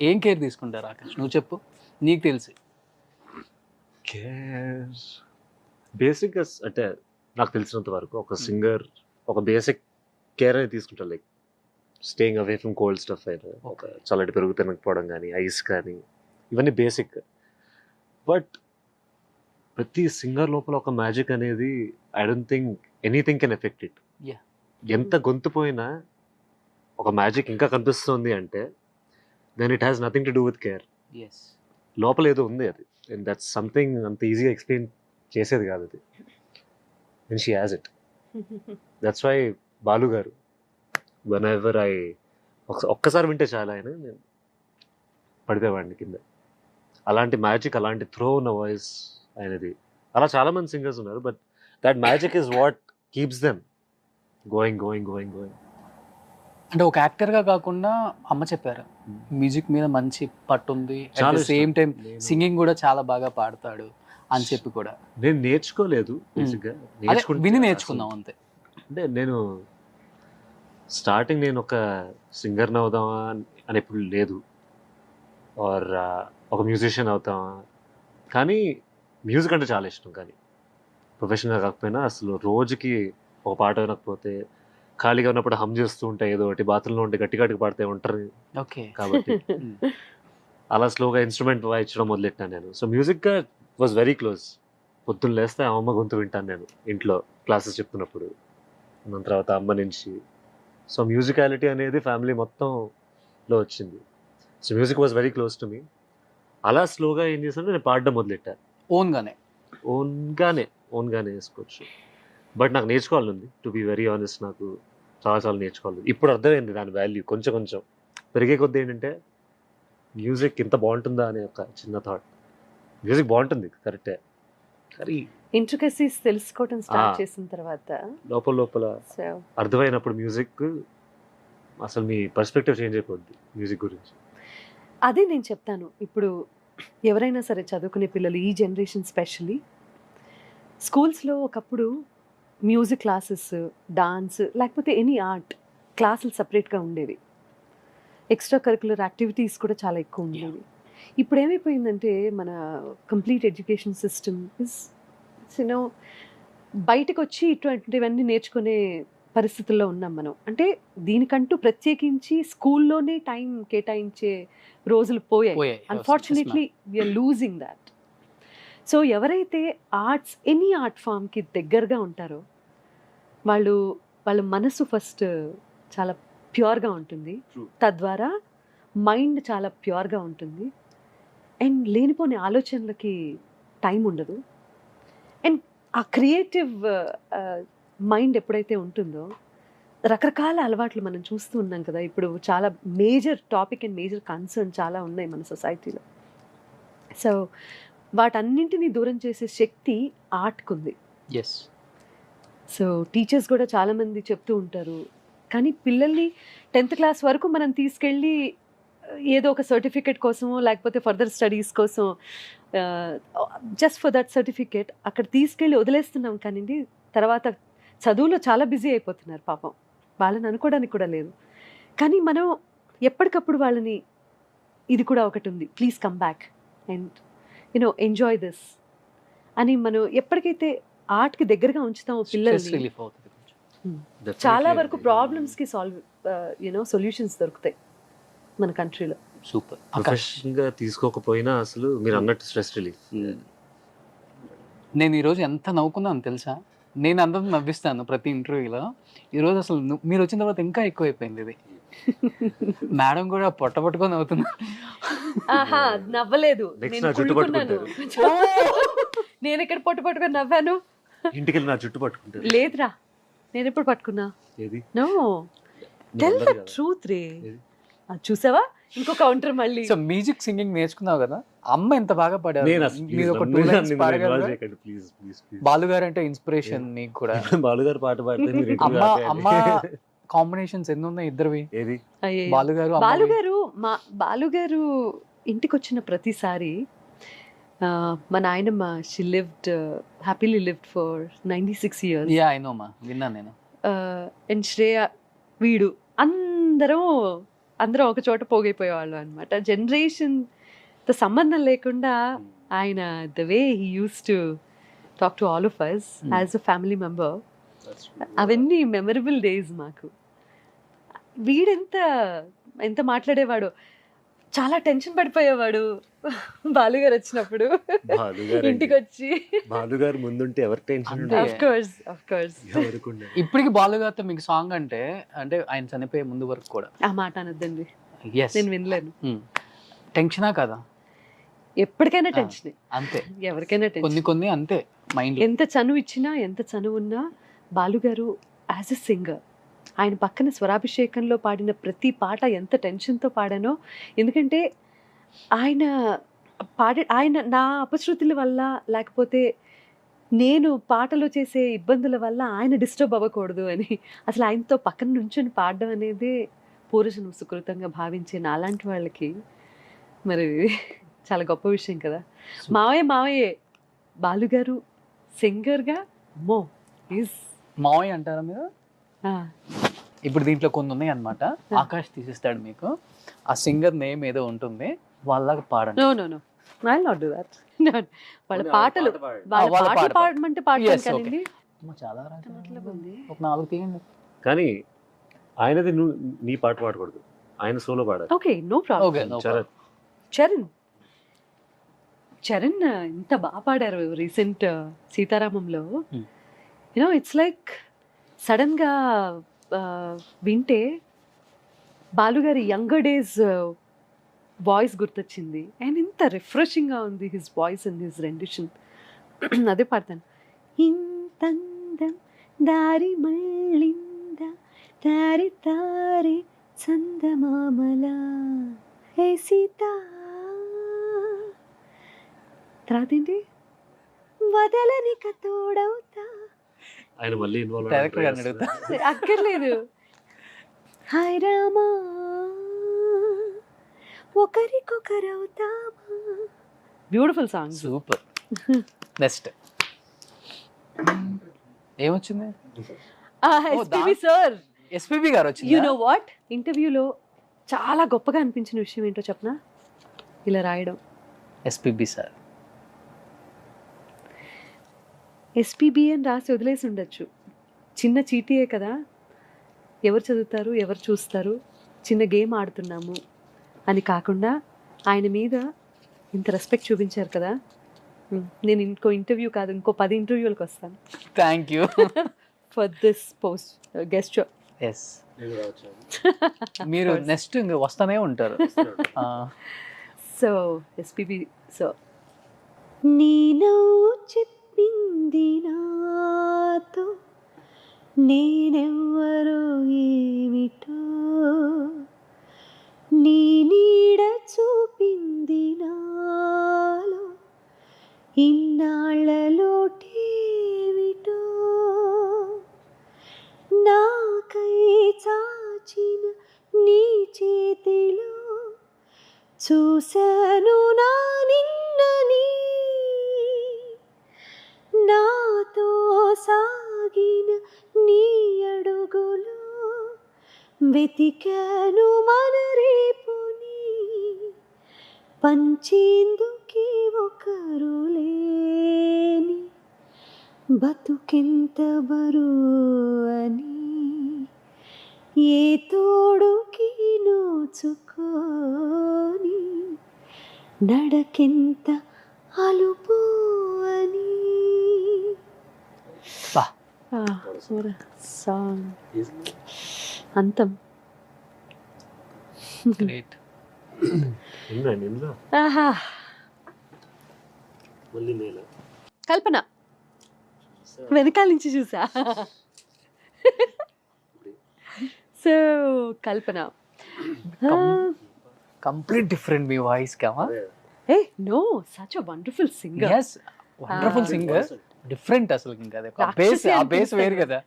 ఏం కేర్ తీసుకుంటారు ఆకాష్? నువ్వు చెప్పు, నీకు తెలిసి. బేసిక్గా అంటే నాకు తెలిసినంత వరకు ఒక సింగర్ ఒక బేసిక్ కేర్ అనేది తీసుకుంటారు. Like staying away from cold stuff అయినా, ఒక చల్లటి పెరుగు తినకపోవడం కానీ, ఐస్ కానీ, ఇవన్నీ బేసిక్. బట్ ప్రతి సింగర్ లోపల ఒక మ్యాజిక్ అనేది I don't think anything can effect it. Yeah. ఎంత గొంతు పోయినా ఒక మ్యాజిక్ ఇంకా కనిపిస్తుంది అంటే then it has nothing to do with care. Yes. లోపల ఏదో ఉంది అది, అండ్ దట్స్ సంథింగ్ అంత ఈజీగా ఎక్స్ప్లెయిన్ చేసేది కాదు అది. And she has it. That's why Balu garu one ever ఒక్కసారి వింటే చాలా ఆయన నేను పడిపోయేవాడిని కింద. అలాంటి మ్యాజిక్, అలాంటి థ్రో ఉన్న వాయిస్ ఆయనది. అలా చాలా మంది సింగర్స్ ఉన్నారు, but that magic is what keeps them going. అంటే ఒక యాక్టర్గా కాకుండా అమ్మ చెప్పారు మ్యూజిక్ మీద మంచి పట్టు ఉంది, చాలా సేమ్ టైం నేను- సింగింగ్ కూడా చాలా బాగా పాడతాడు అని చెప్పి కూడా. నేను నేర్చుకోలేదు బేసిక్గా. అదే విని నేర్చుకుందాం అంతే. అంటే నేను స్టార్టింగ్ నేను ఒక సింగర్ని అవుదామా అని ఎప్పుడు లేదు, ఆర్ ఒక మ్యూజిషియన్ అవుతామా. కానీ మ్యూజిక్ అంటే చాలా ఇష్టం. కానీ ప్రొఫెషనల్గా కాకపోయినా అసలు రోజుకి ఒక పాట వినకపోతే, ఖాళీగా ఉన్నప్పుడు హమ్ చేస్తూ ఉంటాయి ఏదో ఒకటి, బాత్రూంలో ఉంటే గట్టి గట్టిగా పాడితే ఉంటారు ఓకే. కాబట్టి అలా స్లోగా ఇన్స్ట్రుమెంట్ వాయించడం మొదలెట్టాను నేను. సో మ్యూజిక్గా వాజ్ వెరీ క్లోజ్. పొద్దున్న లేస్తే అమ్మ గొంతు వింటాను నేను ఇంట్లో క్లాసెస్ చెప్తున్నప్పుడు, దాని తర్వాత అమ్మ నుంచి. సో మ్యూజికాలిటీ అనేది ఫ్యామిలీ మొత్తంలో వచ్చింది. So music was very close to me. అలా స్లోగా ఏం చేశాను, నేను పాడడం మొదలెట్టాను. ఓన్గానే ఓన్గానే వేసుకోవచ్చు. బట్ నాకు నేర్చుకోవాలని, టు బీ వెరీ ఆనెస్ట్, నాకు చాలా నేర్చుకోవాలి. ఇప్పుడు అర్థమైంది దాని వాల్యూ. కొంచెం పెరిగే కొద్ది ఏంటంటే మ్యూజిక్ ఇంత బాగుంటుందా అనే ఒక చిన్న థాట్. మ్యూజిక్ బాగుంటుంది కరెక్టే, కానీ ఇంట్రికసీస్ తెలుసుకోవడం స్టార్ట్ చేసిన తర్వాత లోపల సో అర్థమైనప్పుడు మ్యూజిక్ అసలు మీ పర్స్పెక్టివ్ చేంజ్ అయిపోద్ది మ్యూజిక్ గురించి. అదే నేను చెప్తాను. ఇప్పుడు ఎవరైనా సరే చదువుకునే పిల్లలు, ఈ జనరేషన్ స్పెషల్లీ, స్కూల్స్లో ఒకప్పుడు మ్యూజిక్ క్లాసెస్, డాన్స్, లేకపోతే ఎనీ ఆర్ట్ క్లాసులు సపరేట్గా ఉండేవి. ఎక్స్ట్రా కరికులర్ యాక్టివిటీస్ కూడా చాలా ఎక్కువ ఉండేవి. ఇప్పుడు ఏమైపోయిందంటే మన కంప్లీట్ ఎడ్యుకేషన్ సిస్టమ్ ఇస్ బయటకు వచ్చి ఇటువంటివన్నీ నేర్చుకునే పరిస్థితుల్లో ఉన్నాం మనం. అంటే దీనికంటూ ప్రత్యేకించి స్కూల్లోనే టైం కేటాయించే రోజులు పోయాయి. Unfortunately we're losing that. So ఎవరైతే ఆర్ట్స్, ఎనీ ఆర్ట్ ఫామ్కి దగ్గరగా ఉంటారో వాళ్ళ మనసు ఫస్ట్ చాలా ప్యూర్గా ఉంటుంది. True. తద్వారా మైండ్ చాలా ప్యూర్గా ఉంటుంది. అండ్ లేనిపోని ఆలోచనలకి టైం ఉండదు. అండ్ ఆ క్రియేటివ్ మైండ్ ఎప్పుడైతే ఉంటుందో, రకరకాల అలవాట్లు మనం చూస్తూ ఉన్నాం కదా. ఇప్పుడు చాలా major topic and major concern చాలా ఉన్నాయి మన సొసైటీలో. సో వాటన్నింటినీ దూరం చేసే శక్తి ఆర్ట్కు ఉంది. ఎస్. సో టీచర్స్ కూడా చాలామంది చెప్తూ ఉంటారు, కానీ పిల్లల్ని 10th క్లాస్ వరకు మనం తీసుకెళ్ళి ఏదో ఒక సర్టిఫికేట్ కోసమో లేకపోతే ఫర్దర్ స్టడీస్ కోసం జస్ట్ ఫర్ దట్ సర్టిఫికేట్ అక్కడ తీసుకెళ్ళి వదిలేస్తున్నాం. కానీ తర్వాత చదువులో చాలా బిజీ అయిపోతున్నారు పాపం. వాళ్ళని అనుకోవడానికి కూడా లేదు. కానీ మనం ఎప్పటికప్పుడు వాళ్ళని, ఇది కూడా ఒకటి ఉంది, please come back and enjoy this అని మనం ఎప్పటికైతే ఆర్ట్కి దగ్గరగా ఉంచుతామో పిల్లల్ని, రిలీఫ్ అవుతుంది కొంచెం. Definitely చాలా వరకు అండి. ప్రాబ్లమ్స్కి సొల్యూషన్స్ దొరుకుతాయి మన కంట్రీలో. సూపర్. ప్రొఫెషన్గా తీసుకోకపోయినా అసలు మీరు అన్నట్టు స్ట్రెస్ రిలీఫ్. నేను ఈరోజు ఎంత నవ్వుకున్నాను తెలుసా? నేను అందరం నవ్విస్తాను ప్రతి ఇంటర్వ్యూలో. ఈరోజు అసలు మీరు వచ్చిన తర్వాత ఇంకా ఎక్కువైపోయింది ఇది. మేడం కూడా పొట్ట పట్టుకొని నవ్వుతున్నారు. ఆహా నవ్వలేదు, Next నేను నా జుట్టు కుళ్ళుకున్నాను. నేను ఎక్కడ పొట్టు పట్టుకొని నవ్వాను? ఇంటికి వెళ్ళి నా జుట్టు పట్టుకుంటారు. లేదురా, నేను ఎప్పుడు పట్టుకున్నా? ఏది నో, నువ్వు టెల్ ద అన్నది కదా. ట్రూత్ రే. ఏది? అది చూసావా, ఇంకో కౌంటర్ మళ్ళీ. సో మ్యూజిక్ సింగింగ్ నేర్చుకున్నావు కదా, అమ్మ ఎంత బాగా పాడారు. నేను అసలు మీరు ఒక please 2 నన్ను lines పాడగలరా? involve చేయకండి, please, please, please. బాలుగారు అంటే ఇన్స్పిరేషన్ నీకు కూడా. బాలుగారు పాట పాడితే మీరు ఇంటికి అమ్మ రాకండి. అమ్మ కాంబినేషన్స్ ఎన్ని ఉన్నాయి ఇద్దరివి? ఏది అయ్యయ్యో. బాలుగారు బాలుగారు బాలుగారు ఇంటికి వచ్చిన ప్రతిసారి మా నాయనమ్మ she lived happily lived for 96 years. Yeah I know మా, విన్నాను నేను. అండ్ శ్రేయ వీడు అందరం ఒక చోట పోగైపోయేవాళ్ళు అనమాట. జనరేషన్తో సంబంధం లేకుండా ఆయన the way he used to talk to all of us as a family member, అవన్నీ మెమరబుల్ డేస్ మాకు. ఎంత మాట్లాడేవాడు, చాలా టెన్షన్ పడిపోయేవాడు బాలుగారు వచ్చినప్పుడు. బాలుగారు ఇంటికి వచ్చి బాలుగారు ముందుంటే ఎవరికి టెన్షన్ అంతే. ఉండదు, ఆఫ్ కోర్స్ ఎవరికి ఉండదు. ఇప్పటికి బాలుగారితో మీకు సాంగ్ అంటే ఆయన చనిపోయే ముందు వరకు కూడా ఆ మాట అనొద్దండి, ఎస్ నేను వినలేను. టెన్షనా కదా? ఎప్పటికైనా టెన్షన్, అంతే, ఎవరికైనా టెన్షన్. కొన్ని అంతే మైండ్. ఎంత చనువు ఇచ్చినా ఎంత చనువు ఉన్నా బాలుగారు యాజ్ ఎ సింగర్, ఆయన పక్కన స్వరాభిషేకంలో పాడిన ప్రతి పాట ఎంత టెన్షన్తో పాడానో. ఎందుకంటే ఆయన నా అపశృతుల వల్ల లేకపోతే నేను పాటలో చేసే ఇబ్బందుల వల్ల ఆయన డిస్టర్బ్ అవ్వకూడదు అని అసలు ఆయనతో పక్కన నుంచొని పాడడం అనేది పూర్వజన్మ సుకృతంగా భావించే నాలాంటి వాళ్ళకి మరి చాలా గొప్ప విషయం కదా. మావయ్యే బాలుగారు సింగర్గా మో ఈజ్ మావయ్య అంటారా మీరు? ఇప్పుడు దీంట్లో కొన్ని ఉన్నాయి అన్నమాట. ఆకాష్ తీసిస్తాడు మీకు, ఆ సింగర్ నేమ్ ఏదో ఉంటుంది, వాళ్ళగా పాడండి. No I'll not do that. వాళ్ళ పాటలు పాడమంటే పాడతాను Yes, కానీ చాలా ఒక 4 తీయండి. కానీ ఆయనది నీ పాట పాడకూడదు, ఆయన సోలో పాడాలి. Okay, no problem. Okay, no Charan Charan ఎంత బాగా పాడారు రీసెంట్ సీతారామంలో. ఇట్స్ లైక్ సడన్గా వింటే బాలుగారి యంగర్ డేస్ వాయిస్ గుర్తొచ్చింది. అండ్ ఇంత రిఫ్రెషింగ్గా ఉంది his voice and his rendition. అదే పాడతాను. ఇంతందం దారి మళ్ళింద దారి తారి చందమామలా హే సీత. తర్వాత ఏంటి, వదలనిక తోడవుతా. ఆయన మళ్ళీ ఇన్వాల్వ్ డైరెక్టర్ గారిని అడుగుతా. అక్కర్లేదు. హాయ్ రామా ఒకరికొకరవుతామా. Beautiful song. సూపర్. నెక్స్ట్ ఏమొచ్చింది? ఎస్పీబీ సార్, ఎస్పీబీ గారు వచ్చింది. యు నో వాట్, ఇంటర్వ్యూలో చాలా గొప్పగా అనిపించిన విషయం ఏంటో చెప్పనా? ఇలా రాయడం. ఎస్పీబీ సార్ ఎస్పీబీ అని రాసి వదిలేసి ఉండొచ్చు. చిన్న చీటీయే కదా, ఎవరు చదువుతారు, ఎవరు చూస్తారు, చిన్న గేమ్ ఆడుతున్నాము అని కాకుండా ఆయన మీద ఇంత రెస్పెక్ట్ చూపించారు కదా. నేను ఇంకో ఇంటర్వ్యూ కాదు, ఇంకో 10 ఇంటర్వ్యూలకు వస్తాను. Thank you for this post guest show. Yes, మీరు నెక్స్ట్ ఇంకా వస్తానే ఉంటారు. సో ఎస్పీబీ సో నేను చెప్పింది నాతో నేనెవ్వరో ఏమిటో, నీ నీడ చూపింది నాలో ఇన్నాళ్ళలోటేమిటో, నాకై చాచిన నీ చేతిలో చూశాను నా నిన్నని, నాతో సాగిన నీ అడుగులో వెతికాను మన రేపుని, పంచేందుకే ఒకరు లేని బతుకెంత బరువు అని ఏ తోడుకి నోచుకోని నడకెంత అలుపు అని. బా. సాంగ్ అంతం. గ్రేట్. ఉందండి ఇందులో ఆహా, మళ్ళీ నేల కల్పన వెనకాల నుంచి చూసా. సో కల్పన కంప్లీట్ డిఫరెంట్ మీ వాయిస్ కామా. ఏ no, such a wonderful singer. Yes, wonderful singer. Different అసలు. ఇంకా అదే రాక్షసి ఆ బేస్ వేరు అనిపిస్తాడు. కదా.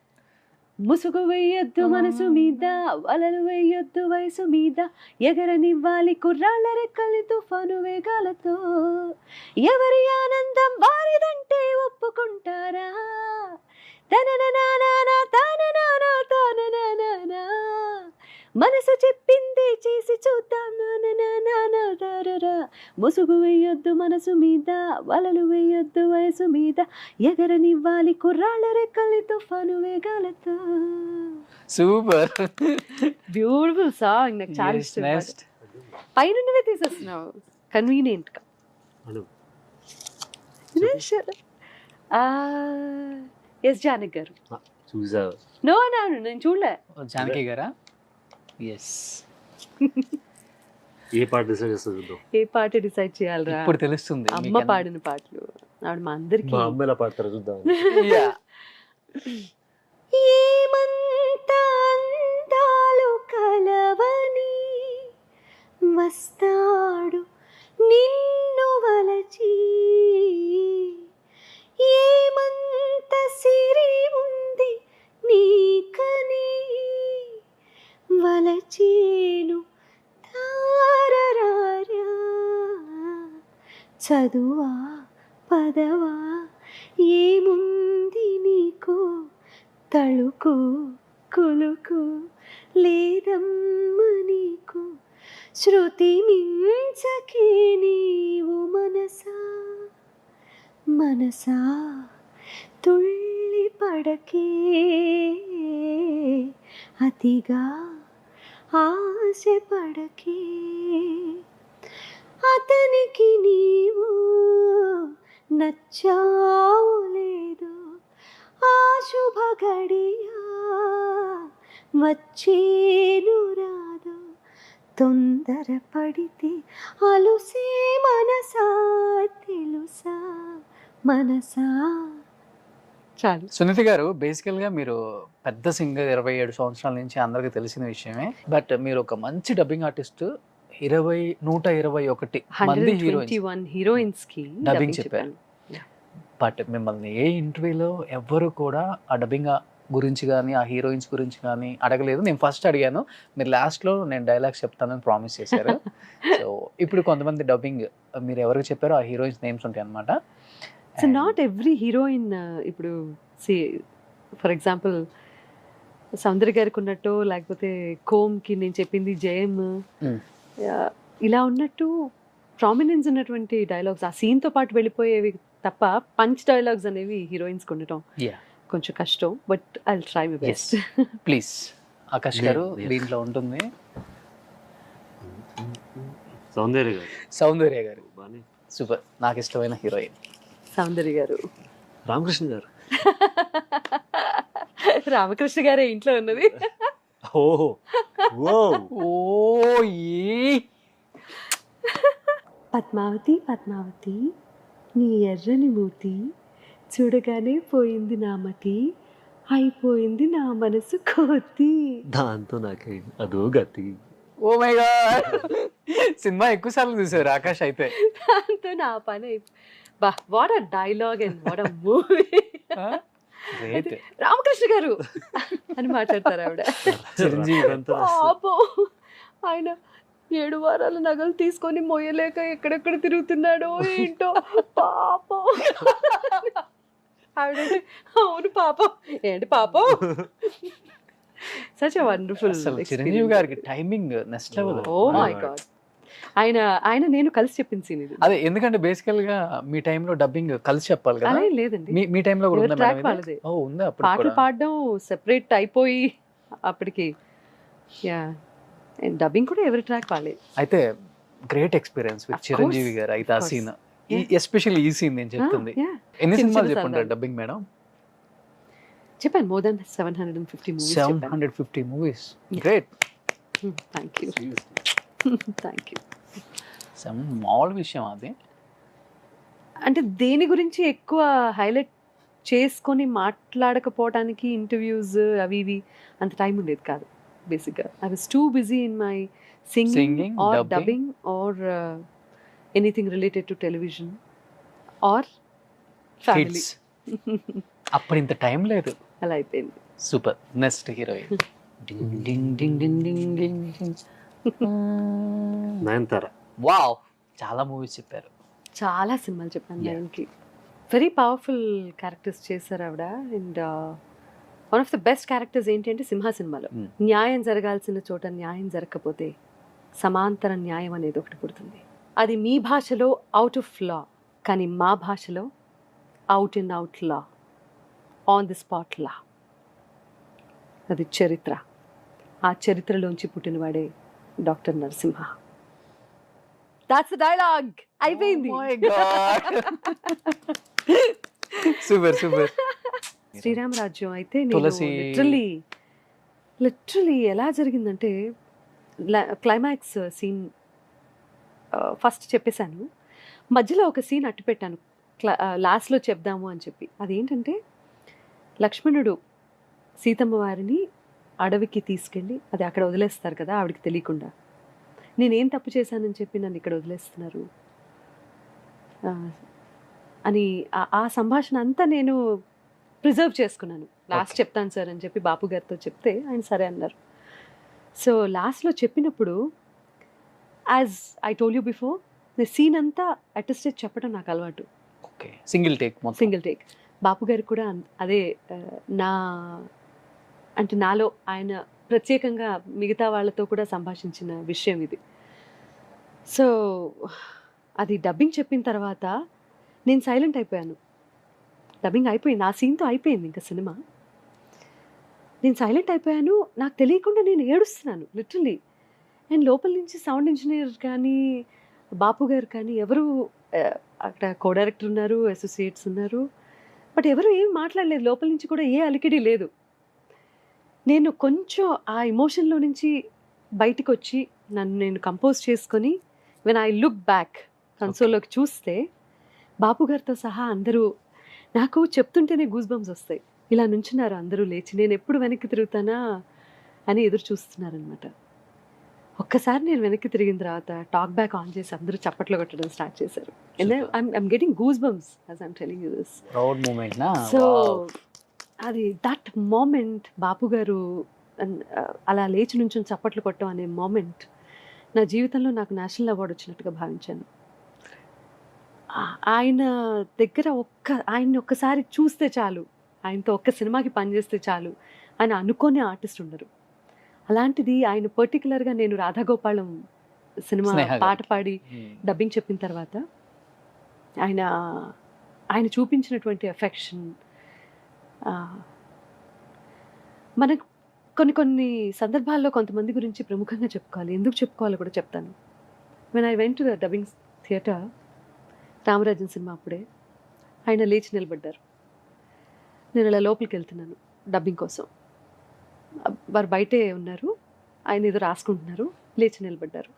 ముసుగు వేయొద్దు మనసు మీద, వలలు వేయొద్దు వయసు మీద, ఎగరనివ్వాలి కుర్రాళ్ళ రెక్కలి తుఫాను వేగాలతో, ఎవరి ఆనందం వారిదంటే ఒప్పుకుంటారా, తనననానా తాననానా తాననానా, మనసు చెప్పింది చేసి చూద్దాం నాననానా తారరా. ముసుగు వేయొద్దు మనసు మీద, వలలు వేయొద్దు వయసు మీద, ఎగరనివ్వాలి కుర్రాళ్ళ రెక్కలి తుఫాను వేగాలతో. సూపర్. బ్యూటిఫుల్ సాంగ్, నాకు చాలా ఇష్టం. నెక్స్ట్ పైనున్నవే తీసేస్తున్నావు కన్వీనియంట్ గా. అను ఎస్ జానకి గారు. చూసా నో నో నేను చూడలే. జానకి గారా? ఎస్. ఏ పాట డిసైడ్ చేస్తుంది చూద్దాం. ఏ పాట డిసైడ్ చేయాలరా? ఇప్పుడు తెలుస్తుంది. అమ్మ పాడిన పాటలు ఆవిడ మా అందరికి. మా అమ్మ ఎలా పాడతారు చూద్దాం. ఏమంత అందాలు కలవని వస్తాడు నిన్ను వలచి, ఏమంత సిరి ఉంది నీకని వలచేను తారరారా, చదువా పదవా ఏముంది నీకు, తళుకు కులుకు లేదమ్మ నీకు, శృతి మించకే నీవు మనసా మనసా, తుళ్ళి పడకే అతిగా ఆశ పడకే, అతనికి నీవు నచ్చావు లేదు, ఆ శుభ గడియా వచ్చేను రాదు, తొందర పడితే అలుసే మనసా తెలుసా మనసా. చాలు. సునీత గారు, బేసికల్ గా మీరు పెద్ద సింగర్, 27 సంవత్సరాల నుంచి అందరికి తెలిసిన విషయమే. బట్ మీరు ఒక మంచి డబ్బింగ్ ఆర్టిస్ట్. 121 మంది 121 హీరోయిన్స్ కి డబ్బింగ్ డబ్బింగ్ చెప్పారు. చెప్పాను. బట్ మిమ్మల్ని ఏ ఇంటర్వ్యూలో ఎవ్వరు కూడా ఆ డబ్బింగ్ గురించి కానీ ఆ హీరోయిన్స్ గురించి కానీ అడగలేదు. నేను ఫస్ట్ అడిగాను, మీరు లాస్ట్లో నేను డైలాగ్స్ చెప్తానని ప్రామిస్ చేశారు. సో ఇప్పుడు కొంతమంది డబ్బింగ్ మీరు ఎవరికి చెప్పారో ఆ హీరోయిన్స్ నేమ్స్ ఉంటాయి అనమాట. సో నాట్ ఎవ్రీ హీరోయిన్, ఇప్పుడు ఫర్ ఎగ్జాంపుల్ సౌందర్య గారికి ఉన్నట్టు, లేకపోతే కోమ్కి నేను చెప్పింది జయం, ఇలా ఉన్నట్టు ప్రామినెన్స్ ఉన్నటువంటి డైలాగ్స్ ఆ సీన్తో పాటు వెళ్ళిపోయేవి తప్ప పంచ్ డైలాగ్స్ అనేవి హీరోయిన్స్ ఉండటం కొంచెం కష్టం. But I will try my best. Please Akash గారు, Yeah. దీంట్లో ఉంటుంది. సౌందర్య గారు. సౌందర్య గారు బానే. సూపర్, నాకు ఇష్టమైన హీరోయిన్. సౌందర్య గారు. రామకృష్ణ గారు. రామకృష్ణ గారే ఇంట్లో ఉన్నది. ఓహో ఓ ఓ పద్మావతి పద్మావతి నీ ఎర్రని మూతి చూడగానే పోయింది నా మతి, అయిపోయింది నా మనసు కోతి. దాంతో నాకే అదో గతి. ఓ మై గాడ్, సినిమా ఎక్కువ సార్లు చూసారు ఆకాష్ అయితే. దాంతో నా పని బా, what a dialogue and what a movie. Great. Ramakrishna గారు అని మాట్లాడతారు ఆవిడ. చిరంజీవి పాపం ఆయన 7 వారాల నగలు తీసుకొని మోయలేక ఎక్కడెక్కడ తిరుగుతున్నాడో ఏంటో పాపం. ఆవిడ అవును పాపం, ఏంటి పాపం. Such a wonderful. చిరంజీవి గారికి timing next level. Oh my god. ఆయన నేను కలిసి చెప్పిన సీన్ ఇది. అదే, ఎందుకంటే బేసికల్ గా మీ టైంలో డబ్బింగ్ కలిసి చెప్పాలి కదా. అలా లేదండి, మీ టైంలో కూడా ఉందా ట్రాక్ మేడం ఇది? వాళ్ళదే. ఓ ఉందా అప్పుడు పాటలు కూడా? పాడడం సెపరేట్ అయిపోయి అప్పటికి యా అండ్ డబ్బింగ్ కూడా ఎవరి ట్రాక్ వాళ్ళే. అయితే great experience with Of course, Chiranjeevi garu. అయితే ఆ of course. Scene Yeah. Especially ఈ సీన్ నేను చెప్తుంది. Yeah. ఎన్ని చిన్న సినిమాలు చిన్న చెప్పుంటారు సరదాలు. Dubbing madam? చెప్పాను మోర్ దెన్ 750 మూవీస్ చెప్పాను. 750 movies. Yeah. Great. Thank you thank you. మామూలు విషయం అది. అంటే దేని గురించి ఎక్కువ హైలైట్ చేసుకొని మాట్లాడకపోవడానికి ఇంటర్వ్యూస్ అవి ఇవి అంత టైం ఉండేది కాదు బేసిక్గా. I was too busy in my Singing, singing or dubbing. Dubbing or anything related to television or family. Kids. అప్పుడు ఇంత టైం లేదు. అలా అయిపోయింది. Super. Next heroine. Ding ding ding ding ding ding ding. Nayanthara. Wow, చాలా movies చెప్పారు. చాలా సినిమాలు చెప్పాను Yeah. దానికి. వెరీ పవర్ఫుల్ క్యారెక్టర్స్ చేశారు ఆవిడ. And one of the best characters ఏంటి అంటే సింహ సినిమాలో Hmm. న్యాయం జరగాల్సిన చోట న్యాయం జరగకపోతే సమాంతర న్యాయం అనేది ఒకటి పుడుతుంది. అది మీ భాషలో అవుట్ ఆఫ్ లా, కానీ మా భాషలో అవుట్ అండ్ అవుట్ లా, ఆన్ ది స్పాట్ లా. అది చరిత్ర. ఆ చరిత్రలోంచి పుట్టినవాడే డాక్టర్ నరసింహ. That's dialogue. అయిపోయింది. Super super. శ్రీరామరాజ్యం అయితే తులసి. లిటరలీ ఎలా జరిగిందంటే క్లైమాక్స్ సీన్ ఫస్ట్ చెప్పేశాను, మధ్యలో ఒక సీన్ అట్టు పెట్టాను లాస్ట్లో చెప్దాము అని చెప్పి. అదేంటంటే లక్ష్మణుడు సీతమ్మ వారిని అడవికి తీసుకెళ్ళి అది అక్కడ వదిలేస్తారు కదా ఆవిడకి తెలియకుండా. నేనేం తప్పు చేశానని చెప్పి నన్ను ఇక్కడ వదిలేస్తున్నారు అని ఆ సంభాషణ అంతా నేను ప్రిజర్వ్ చేసుకున్నాను. Last Okay. చెప్తాను సార్ అని చెప్పి బాపు గారితో చెప్తే ఆయన సరే అన్నారు. సో లాస్ట్లో చెప్పినప్పుడు as I told you before, నేను సీన్ అంతా అటెస్టెడ్ చెప్పడం నాకు అలవాటు. ఓకే, సింగిల్ టేక్ మొత్తం. Single take. బాపు గారికి కూడా అదే నా అంటే నాలో ఆయన ప్రత్యేకంగా మిగతా వాళ్ళతో కూడా సంభాషించిన విషయం ఇది. సో అది డబ్బింగ్ చెప్పిన తర్వాత నేను సైలెంట్ అయిపోయాను. డబ్బింగ్ అయిపోయింది, ఆ సీన్తో అయిపోయింది ఇంకా సినిమా. నేను సైలెంట్ అయిపోయాను, నాకు తెలియకుండా నేను ఏడుస్తున్నాను లిటరలీ. అండ్ లోపల నుంచి సౌండ్ ఇంజనీర్ కానీ బాపు గారు కానీ ఎవరు అక్కడ కో డైరెక్టర్ ఉన్నారు, అసోసియేట్స్ ఉన్నారు, బట్ ఎవరు ఏం మాట్లాడలేదు. లోపల నుంచి కూడా ఏ అలికిడి లేదు. నేను కొంచెం ఆ ఎమోషన్లో నుంచి బయటకు వచ్చి నన్ను నేను కంపోజ్ చేసుకొని వెన్ ఐ లుక్ బ్యాక్ కన్సోల్లోకి చూస్తే బాపు గారితో సహా అందరూ నాకు చెప్తుంటేనే గూస్ బంప్స్ వస్తాయి. ఇలా నుంచున్నారు అందరూ లేచి, నేను ఎప్పుడు వెనక్కి తిరుగుతానా అని ఎదురు చూస్తున్నారనమాట. ఒక్కసారి నేను వెనక్కి తిరిగిన తర్వాత టాక్ బ్యాక్ ఆన్ చేసి అందరూ చప్పట్లు కొట్టడం స్టార్ట్ చేశారు. I'm getting goose bumps as I'm telling you this. Proud moment నా. సో అది దట్ మూమెంట్ బాపు గారు అలా లేచి నుంచొని చప్పట్లు కొట్టడం అనే మూమెంట్ నా జీవితంలో నాకు నేషనల్ అవార్డు వచ్చినట్టుగా భావించాను. ఆయన దగ్గర ఆయన్ని ఒక్కసారి చూస్తే చాలు, ఆయనతో ఒక్క సినిమాకి పనిచేస్తే చాలు అని అనుకోని ఆర్టిస్ట్ ఉండరు. అలాంటిది ఆయన పర్టికులర్గా నేను రాధాగోపాలం సినిమా స్నేహ గారు. పాట పాడి డబ్బింగ్ చెప్పిన తర్వాత ఆయన చూపించినటువంటి ఎఫెక్షన్, మనకు కొన్ని సందర్భాల్లో కొంతమంది గురించి ప్రముఖంగా చెప్పుకోవాలి, ఎందుకు చెప్పుకోవాలో కూడా చెప్తాను. When I went to the dubbing theatre, Ramarajan cinema అప్పుడే, ఆయన లేచి నిలబడ్డారు. నేను అలా లోపలికి వెళ్తున్నాను డబ్బింగ్ కోసం, వారు బయటే ఉన్నారు, ఆయన ఏదో రాసుకుంటున్నారు, లేచి నిలబడ్డారు.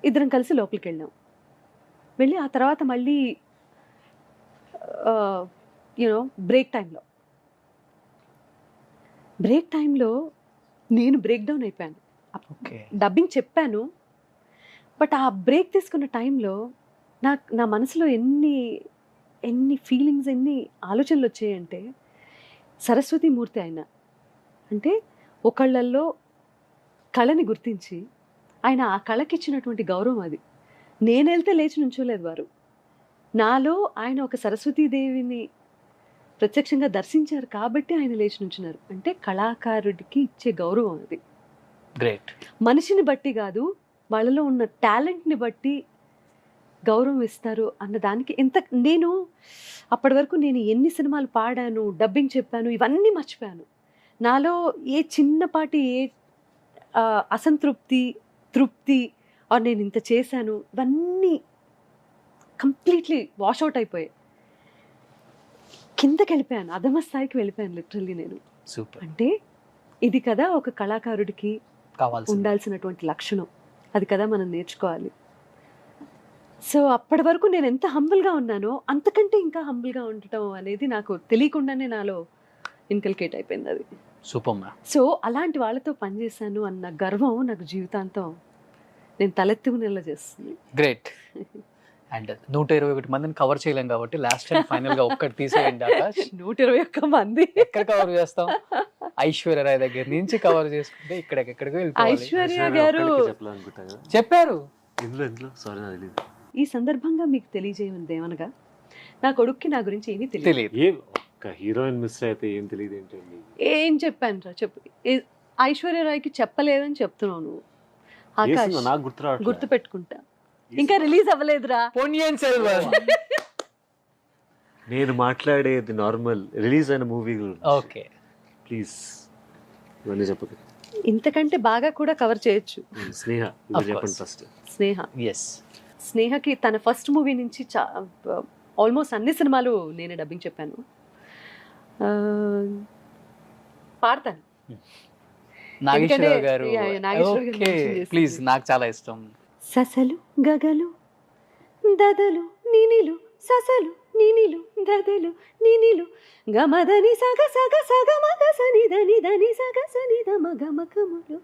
ఇద్దరం కలిసి లోపలికి వెళ్ళాం. వెళ్ళి ఆ తర్వాత మళ్ళీ బ్రేక్ టైంలో నేను బ్రేక్ డౌన్ అయిపోయాను. ఓకే. డబ్బింగ్ చెప్పాను, బట్ ఆ బ్రేక్ తీసుకున్న టైంలో నా మనసులో ఎన్ని ఫీలింగ్స్, ఎన్ని ఆలోచనలు వచ్చాయంటే, సరస్వతి మూర్తి ఆయన అంటే ఒకళ్ళల్లో కళని గుర్తించి ఆయన ఆ కళకి ఇచ్చినటువంటి గౌరవం అది. నేను వెళ్తే లేచి నుంచోలేదు వారు, నాలో ఆయన ఒక సరస్వతీదేవిని ప్రత్యక్షంగా దర్శించారు కాబట్టి ఆయన లేచి నుంచున్నారు. అంటే కళాకారుడికి ఇచ్చే గౌరవం అది. గ్రేట్. మనిషిని బట్టి కాదు, వాళ్ళలో ఉన్న టాలెంట్ని బట్టి గౌరవం ఇస్తారు అన్న దానికి నేను అప్పటి వరకు నేను ఎన్ని సినిమాలు పాడాను, డబ్బింగ్ చెప్పాను, ఇవన్నీ మర్చిపోయాను. నాలో ఏ చిన్నపాటి అసంతృప్తి, తృప్తి, నేను ఇంత చేశాను, ఇవన్నీ కంప్లీట్లీ వాష్అవుట్ అయిపోయాయి. కిందకి వెళ్ళిపోయాను, అధమ స్థాయికి వెళ్ళిపోయాను లిటరల్లీ నేను. సూపర్. అంటే ఇది కదా ఒక కళాకారుడికి కావాల్సి ఉండాల్సినటువంటి లక్షణం, అది కదా మనం నేర్చుకోవాలి. సో అప్పటి వరకు నేను ఎంత హంబుల్గా ఉన్నానో అంతకంటే ఇంకా హంబుల్గా ఉండటం అనేది నాకు తెలియకుండానే నాలో ఇన్కల్కేట్ అయిపోయింది అది. Super ma'am. సో అలాంటి వాళ్ళతో పనిచేశాను అన్న గర్వం నాకు జీవితాంతం నేను తలెత్తుకునేలా చేస్తుంది. గ్రేట్. అండ్ 121 మందిని కవర్ చేయలేం కాబట్టి లాస్ట్ టైం ఫైనల్ గా ఒక్కటి తీసేయండి ఆకాష్. 121 మంది ఎక్కడ కవర్ చేస్తాం? ఐశ్వర్య రాయ్ దగ్గర నుంచి కవర్ చేసుకుంటే ఎక్కడికెక్కడికో వెళ్ళిపోవాలి. ఐశ్వర్య గారు చెప్పాలనుకుంటా కదా చెప్పారు ఇందులో సారీ నాకు తెలియదు. ఈ సందర్భంగా మీకు తెలియజేయమంది ఏమనగా, నా కొడుక్కి నా గురించి ఏమీ తెలియదు. తెలియదు. ఏం ఒక్క హీరోయిన్ మిస్ అయితే ఏం తెలియదు ఏంటండి? ఏం చెప్పాను రా చెప్పు. ఐశ్వర్య రాయ్కి చెప్పలేదని చెప్తున్నాను. ఏ ఆకాష్ సినిమా నాకు గుర్తు రావట్లేదు. గుర్తు పెట్టుకుంటా, ఇంకా రిలీజ్ అవ్వలేదురా. పొన్నియిన్ సెల్వన్. నేను మాట్లాడేది నార్మల్ రిలీజ్ అయిన మూవీ గురించి. ఓకే ప్లీజ్ ఇవన్నీ చెప్పదు. ఇంతకంటే బాగా కూడా కవర్ చేయొచ్చు. స్నేహ Of ఇది చెప్పండి course. ఫస్ట్. స్నేహ ఎస్. స్నేహకి తన ఫస్ట్ మూవీ నుంచి ఆల్మోస్ట్ అన్ని సినిమాలు నేనే డబ్బింగ్ చెప్పాను. పాడతాను. నాగేశ్వరరావు ఎందుకంటే, గారు. yeah, yeah, నాగేశ్వరరావు గారు ఓకే mention చేసింది. ప్లీజ్, నాకు చాలా ఇష్టం. ససలు గగలు దదలు నినిలు, ససలు నినిలు దదలు నినిలు, గమదని సగ సగ సగ మగ సని దని దని సగ సని ద మగ మగములు,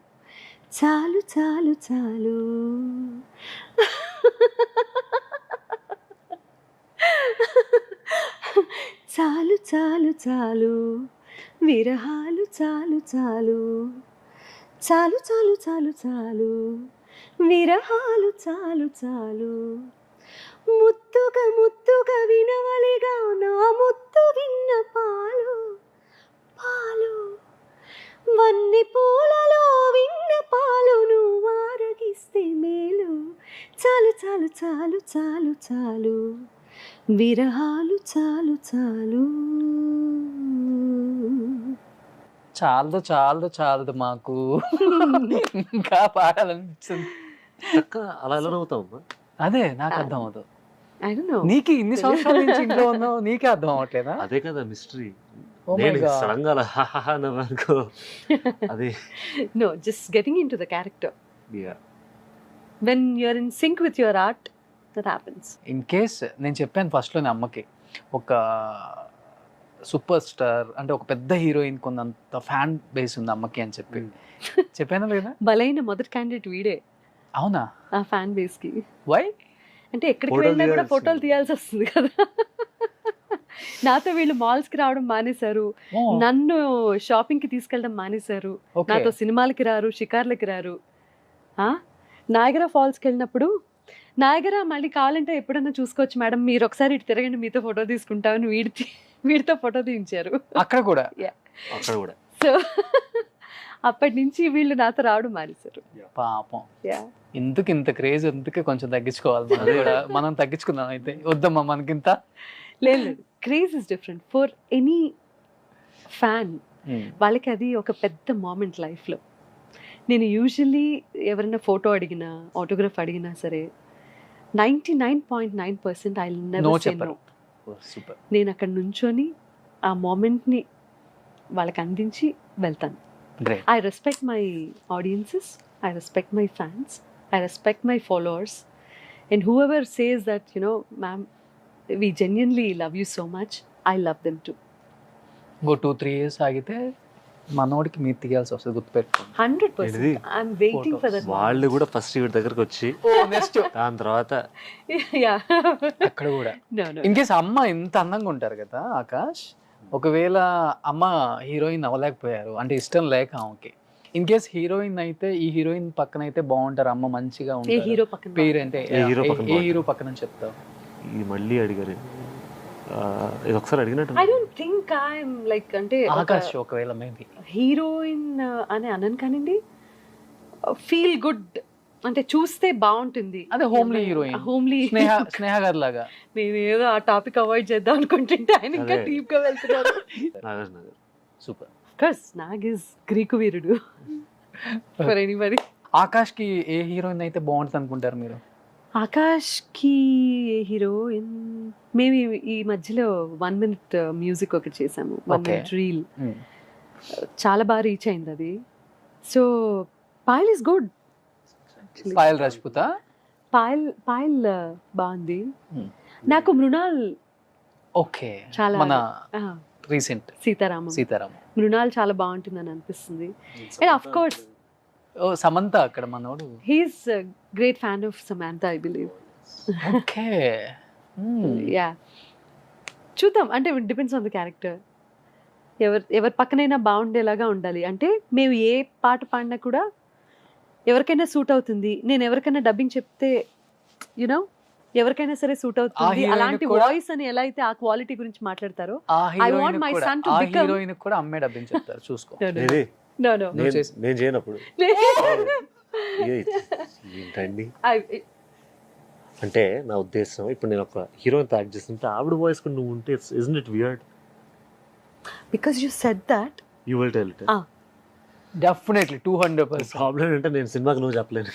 చాలు చాలు చాలు. చాలు చాలు చాలు విరహాలు, చాలు చాలు చాలు చాలు చాలు చాలు విరహాలు, చాలు చాలు. ముత్తుగా ముత్తుగా వినవలిగా నా ముత్తు విన్న పాలు పాలు, వన్ని పూలలో విన్న పాలు నువ్వు ఆరగిస్తే మేలు, చాలు చాలు చాలు చాలు చాలు విరహాలు, చాలు చాలు. చాలదు చాలదు చాలదు మాకు ఇంకా పాడాలనిపిస్తుంది. చక్క అలా ఎలా నవ్వుతావు? అదే నాకు అర్థం అవుతుంది. I don't know. నీకు ఇన్ని సంవత్సరాల నుంచి ఇంట్లో ఉన్నావు, నీకే అర్థం అవ్వట్లేదా? అదే కదా మిస్టరీ. Oh my నేను God. సడన్ గా అలా హాహా నవ్వనుకో. అదే No, just getting into the character. yeah. When you're in sync with your art, that happens. In case నేను చెప్పాను ఫస్ట్లోనే అమ్మకి, ఒక సూపర్ స్టార్ అంటే ఒక పెద్ద హీరోయిన్ కొంత ఫ్యాన్ బేస్ ఉంది అమ్మకి అని చెప్పి చెప్పానా లేదా? బలైన మొదటి క్యాండిడేట్ వీడే అవునా? ఆ ఫ్యాన్ బేస్ కి. వై? అంటే ఎక్కడికి Photo వెళ్ళినా కూడా తీయాల్సింది. ఫోటోలు తీయాల్సి వస్తుంది కదా. నాతో వీళ్ళు మాల్స్ కి రావడం మానేశారు, నన్ను షాపింగ్ కి తీసుకెళ్ళడం మానేశారు, నాతో సినిమాలకి రారు, షికార్లకి రారు. నాయగరా ఫాల్స్కి వెళ్ళినప్పుడు, నాయగరా మళ్ళీ కావాలంటే ఎప్పుడన్నా చూసుకోవచ్చు మేడం, మీరు ఒకసారి ఇటు తిరగండి మీతో ఫోటో తీసుకుంటామని వీడితో ఫోటో తీయించారు అక్కడ కూడా. అక్కడ కూడా సో అప్పటి నుంచి వీళ్ళు నాతో రావడం మానేశారు. పాపం, యా, ఎందుకు ఇంత క్రేజ్, ఎందుకే కొంచెం తగ్గించుకోవాలి మనం కూడా. మనం తగ్గించుకుందాం అయితే, వద్దమ్మా మనకింత. లేదు, craze is different for any fan. వాళ్ళకి అది ఒక పెద్ద మూమెంట్ లైఫ్లో. నేను యూజువల్లీ ఎవరైనా ఫోటో అడిగినా, ఆటోగ్రాఫ్ అడిగినా సరే 99.9% ఐ నో నెవర్ సే చెప్పరు. నో. సూపర్. నేను అక్కడ నుంచొని ఆ మూమెంట్ని వాళ్ళకి అందించి వెళ్తాను. Great. I respect my audiences, I respect my fans, I respect my followers, and whoever says that, you know, ma'am, we genuinely love you so much, I love them too. ఇంకో 2-3 years ఆగితే మనోడికి మీరు తీయాల్సి వస్తుంది, గుర్తుపెట్టుకోండి. 100%. I'm waiting for that. వాళ్ళు కూడా first వీడి దగ్గరకు వచ్చి నెక్స్ట్ దాని తర్వాత Yeah. అక్కడ కూడా. No, no. ఇన్ కేస్ అమ్మ ఇంత అందంగా ఉంటారు కదా ఆకాష్, ఒకవేళ అమ్మ హీరోయిన్ అవ్వలేకపోయారు అంటే ఇష్టం లేక ఆమెకి, ఇన్ కేస్ హీరోయిన్ అయితే ఈ హీరోయిన్ పక్కన అయితే బాగుంటారు, అమ్మ మంచిగా ఏ ఉంటారు. హీరో పక్కన పేరు అంటే ఏ హీరో పక్కన ఏ హీరో పక్కన చెప్తావు? ఇది మళ్ళీ అడిగారు. ఇది ఒకసారి అడిగినట్టు. I don't think I'm like అంటే ఆకాష్ ఒకవేళ మేబీ హీరోయిన్ అని అనను కానివ్వండి, ఫీల్ గుడ్ అంటే చూస్తే బాగుంటుంది. అదే homely heroine. హోమ్లీ. స్నేహ గారి లాగా. నేను ఏదో ఆ టాపిక్ అవాయిడ్ చేద్దాం అనుకుంటుంటే ఆయన ఇంకా అదే. డీప్ గా వెళ్తున్నారు. నాగార్జున గారు సూపర్. కోర్స్ నాగ్ ఇస్ గ్రీకు వీరుడు. For anybody. ఆకాష్కి ఏ హీరోయిన్ అయితే బాగుంటుంది అనుకుంటారు మీరు? ఆకాష్కి ఏ హీరోయిన్, మేము ఈ మధ్యలో 1 minute మ్యూజిక్ ఒకటి చేసాము, 1 Okay. minute reel. చాలా బాగా రీచ్ అయింది అది. So Payal is good. Payal Rajput. Payal బాగుంది. Hmm. నాకు మృణాల్ ఓకే, చాలా మన రీసెంట్ సీతారామం మృణాల్ చాలా బాగుంటుందని అనిపిస్తుంది. అండ్ ఆఫ్ కోర్స్ ఓ సమంత అక్కడ మనోడు. He's great fan of Samantha I believe. Okay. Yeah, చూద్దాం. అంటే డిపెండ్స్ ఆన్ ద క్యారెక్టర్. ఎవరి పక్కనైనా బాగుండేలాగా ఉండాలి. అంటే మేము ఏ పాట పాడినా కూడా ఎవరికైనా సూట్ అవుతుంది. నేను ఎవరికైనా డబ్బింగ్ చెప్తే యునో ఎవరికైనా సరే సూట్ అవుతుంది. heroine అలాంటి కూడా- వాయిస్ అని ఎలా అయితే ఆ క్వాలిటీ గురించి మాట్లాడతారో, ఆ I want my son to become- heroine కూడా అమ్మే డబ్బింగ్ చెప్తారు చూసుకో. ఇది no నువ్వు చేసి- నేను చేయనప్పుడు ఏంటండి అంటే నా ఉద్దేశం, ఇప్పుడు నేను ఒక హీరోయిన్ యాక్ట్ చేస్తుంటే ఆవిడ వాయిస్ కూడా నువ్వు ఉంటే ఇస్n't it weird? because you said that. You will tell it. Definitely 200%. Problem అంటే నేను సినిమాకి నువ్వు చెప్పలేను,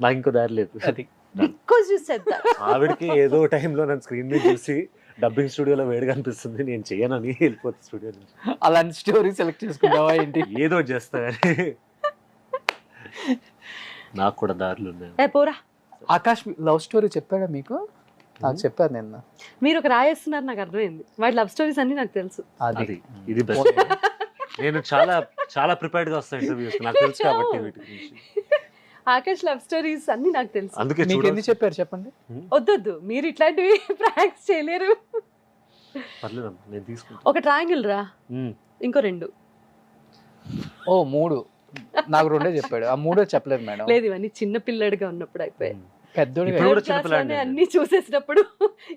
నాకు ఇంకో దారి లేదు. అది Because you said that. ఆవిడకి ఏదో టైంలో నన్ను స్క్రీన్ మీద చూసి డబ్బింగ్ స్టూడియోలో వేడిగా అనిపిస్తుంది, నేను చేయనని వెళ్ళిపోతుంది స్టూడియో నుంచి. అలాంటి స్టోరీ సెలెక్ట్ చేసుకుంటావా ఏంటి? ఏదో ఒకటి చేస్తా కానీ నాకు కూడా దారులు ఉన్నాయి. ఏ పోరా, ఆకాష్ లవ్ స్టోరీ చెప్పాడా మీకు? నాకు చెప్పారు నిన్న. మీరు ఒక రాయేస్తున్నారు, నాకు అర్థమైంది. వాటి లవ్ స్టోరీస్ అన్ని నాకు తెలుసు. అది ఇది బెస్ట్. నేను చాలా చాలా ప్రిపేర్డ్ గా వస్తాను ఇంటర్వ్యూస్, నాకు తెలుసు కాబట్టి వీటి గురించి. ఆకాష్ లవ్ స్టోరీస్ అన్ని నాకు తెలుసు. అందుకే మీకు ఎన్ని చెప్పారు చెప్పండి? వద్దొద్దు, మీరు ఇట్లాంటివి ప్రాక్టీస్ చేయలేరు. పర్లేదమ్మా, నేను తీసుకుంటా. ఒక ట్రయాంగిల్ రా, ఇంకో 2. ఓ 3. నాకు 2 చెప్పాడు, ఆ 3 చెప్పలేదు మేడం. లేదు, ఇవన్నీ చిన్న పిల్లడిగా ఉన్నప్పుడు అయిపోయాయి. పెద్దోడు ఇప్పుడు కూడా Third class చిన్నపిల్లాడిని లోనే అన్ని చూసేసినప్పుడు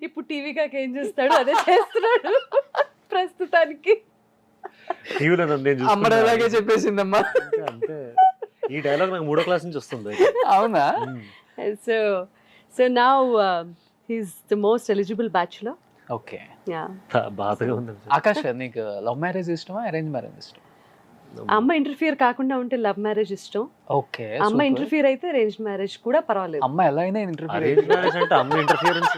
ఇప్పుడు టీవీగా ఏం చేస్తాడు అదే చేస్తున్నాడు ప్రస్తుతానికి. టీవీలో నన్ను నేను చూసుకుంటా. అమ్మడు అలాగే చెప్పేసిందమ్మా. అంతే, అంతే. ఈ డైలాగ్ నాకు 3వ క్లాస్ నుంచి వస్తుంది. అవునా? So now he's the most eligible bachelor. Okay. Yeah, బాధగా ఉంది. ఆకాష్, నీకు లవ్ మ్యారేజ్ ఇష్టమా అరేంజ్ మ్యారేజ్ ఇష్టం? అమ్మ ఇంటర్ఫియర్ కాకుండా ఉంటే లవ్ మ్యారేజ్ ఇష్టం. ఓకే. అమ్మ ఇంటర్ఫియర్ అయితే అరేంజ్ మ్యారేజ్ కూడా పర్వాలేదు. అమ్మ ఎలా అయినా అరేంజ్ ఇంటర్వ్యూ మ్యారేజ్ అంటే అమ్మ ఇంటర్ఫియరెన్స్.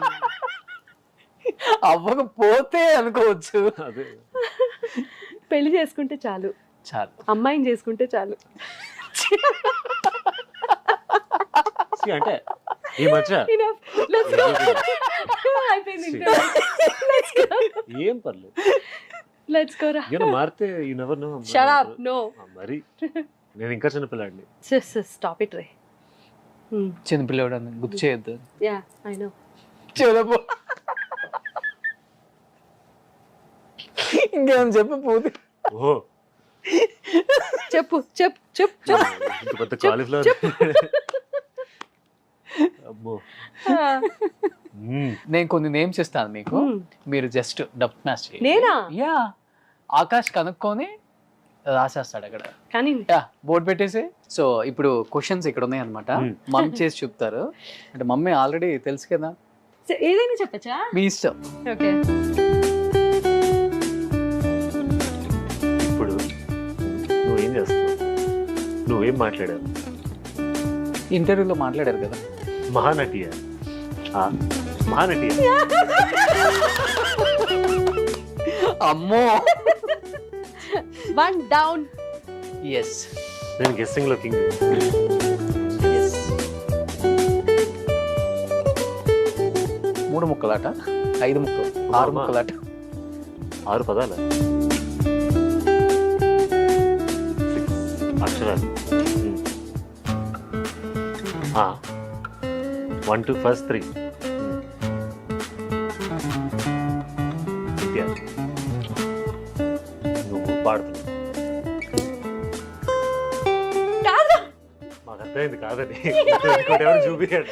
అవ్వకపోతే అనుకోవచ్చు. అదే పెళ్లి చేసుకుంటే చాలు, చాలు. అమ్మాయిని చేసుకుంటే చాలు. See, అంటే ఈ మధ్య Enough. Let's go. అయిపోయింది interview. Let's go. ఏం పర్లేదు. Let's go రా. మారితే you never know. Shut up. No. మరి నేను ఇంకా చిన్న పిల్లాడిని. Stop it, Ray. చిన్నపిల్లడు అని గుర్తు చేయొద్దు. Yeah, I know. చూడబో. ఇంకేం చెప్పు పూర్తి. ఓహో, చెప్పు. ఇంత పెద్ద కాలీఫ్లవర్. అమ్మో. నేను కొన్ని నేమ్స్ ఇస్తాను మీకు, మీరు జస్ట్ డబ్ మ్యాచ్ చేయండి. నేనా? యా, ఆకాష్ కనుక్కొని రాసేస్తాడు అక్కడ. కానీ యా, బోర్డు పెట్టేసి. సో ఇప్పుడు క్వశ్చన్స్ ఇక్కడ ఉన్నాయి అనమాట, మమ్మీ చేసి చెప్తారు. అంటే మమ్మీ ఆల్రెడీ తెలుసు కదా, ఏదైనా చెప్పచ్చా? మీ ఇష్టం. ఓకే. ఇప్పుడు నువ్వేం చేస్తావు? నువ్వేం మాట్లాడావు? ఇంటర్వ్యూలో మాట్లాడారు కదా. మహానటియా? మహానటియా? అమ్మో. 1 down. ఎస్. నేను గెస్సింగ్ లో కింగ్. ఎస్. 3 ముక్కలాట, 5 ముక్కలు, 6 ముక్కలాట. 6 పదాలు, 6 అక్షరాలు. 1 2 first 3. నువ్వు పాడుతున్నావు. మాకు అర్థమైంది కాదని. ఇంకోటి ఎవరు చూపించాడు.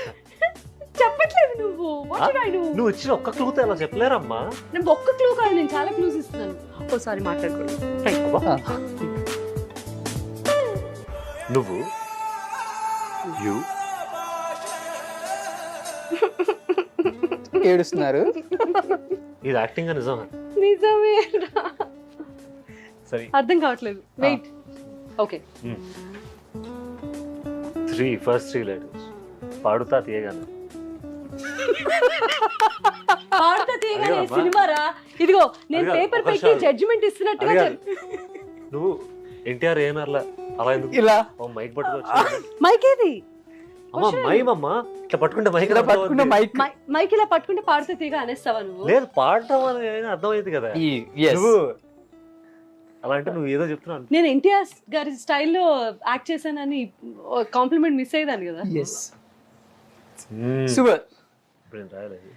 చెప్పట్లేదు నువ్వు. What did I do? నువ్వు ఇచ్చిన ఒక్క క్లూతో అలా చెప్పలేరమ్మా. నేను ఒక్క క్లూ కాదు, నేను చాలా క్లూస్ ఇస్తున్నాను. ఓసారి మాట్లాడుకోండి. నువ్వు యు ఏడుస్తున్నారు. ఇది యాక్టింగ్ నిజమా? నిజమే. సరే, అర్థం కావట్లేదు. వెయిట్. ఓకే. ఫస్ట్ 3 లెటర్స్ పాడుతా తీయగాను. పాడుతా తీయగానే సినిమారా. ఇదిగో నేను అదిగా, పేపర్ ఒక పెట్టి నిమిషం. జడ్జిమెంట్ ఇస్తున్నట్టుగా అదిగా. నువ్వు ఎన్టీఆర్ ఏనర్లా అలా ఎందుకు ఇలా మైక్ పట్టుకోవచ్చు? మైక్ ఏది? అమ్మా మైమమ్మా ఇట్లా పట్టుకుంటే మైక్ ఇలా పట్టుకున్న మైక్ మైక్ ఇలా పట్టుకుంటే పాడుతా తీయగా అనేస్తావా నువ్వు? లేదు పాడటం అని అర్థమైంది కదా నువ్వు అలా అంటే నువ్వు ఏదో చెప్తున్నావు. నేను ఎన్టీఆర్ గారి స్టైల్లో యాక్ట్ చేశానని కాంప్లిమెంట్ మిస్ అయ్యేదాన్ని కదా. సూపర్. ఇప్పుడు నేను రాయలేదు.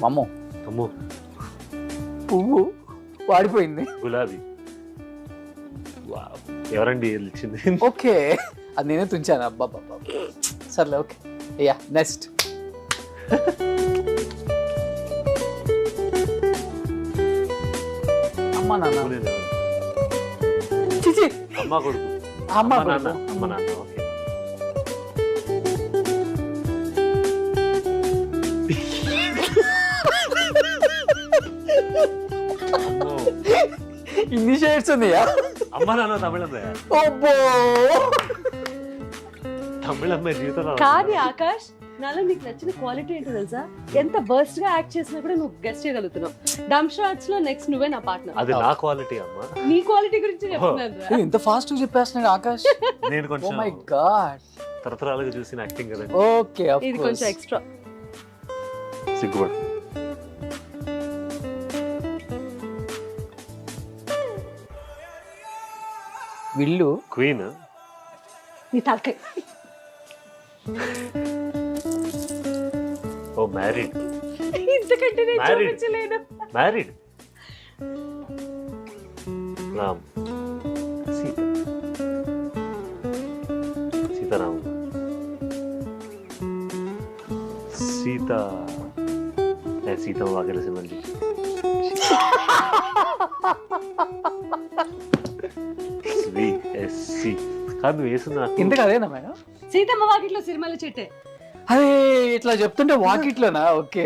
అమ్మో అమ్మో పువ్వు వాడిపోయింది. గులాబీ. వావ్. ఎవరండి ఇచ్చింది? ఓకే అది నేనే తుంచాను. అబ్బా సర్లే ఓకే. Yeah next. అమ్మా నాన్న చిచి అమ్మ కొడుకు. అమ్మ నాన్న కొడుకు. అమ్మ నాన్న. ఓకే. అమ్మో. ఇన్ని షేడ్స్ ఉన్నాయా? అమ్మ నాన్న తమిళమే. అబ్బో తమిళమ్మాయి జీవితంలో కాదు ఆకాష్, నాలో నీకు నచ్చిన క్వాలిటీ ఏంటో తెలుసా? ఎంత బర్స్ట్ గా యాక్ట్ చేసినా కూడా నువ్వు గెస్ట్ చేయగలుగుతున్నావు. డమ్ షాట్స్ లో నెక్స్ట్ నువ్వే నా పార్ట్నర్. అది నా క్వాలిటీ అమ్మా. నీ క్వాలిటీ గురించి చెప్తున్నాను రా. ఇంత ఫాస్ట్ గా చెప్పేస్తున్నాడు ఆకాష్. నేను ఓ కొంచెం మై గాడ్. తరతరాలుగా చూసిన యాక్టింగ్ కదా. ఓకే ఇది కొంచెం ఎక్స్ట్రా. సిగ్గుపడు. విల్లు క్వీన్. నీ తలకాయ. ఓ మ్యారీడ్. ఇంతకంటే నేను Married. చూపించలేను. మ్యారీడ్. రామ్. సీత. సీతారామ. సీత. సీతం వాకెలిసి మళ్ళీ కాదు వేస్తున్నా. ఇంతకు అదేనా మేడం? సీతమ్మ వాకిట్లో సిరిమల్ల చెట్టే. అదే ఇట్లా చెప్తుంటే వాకిట్లోనా? ఓకే.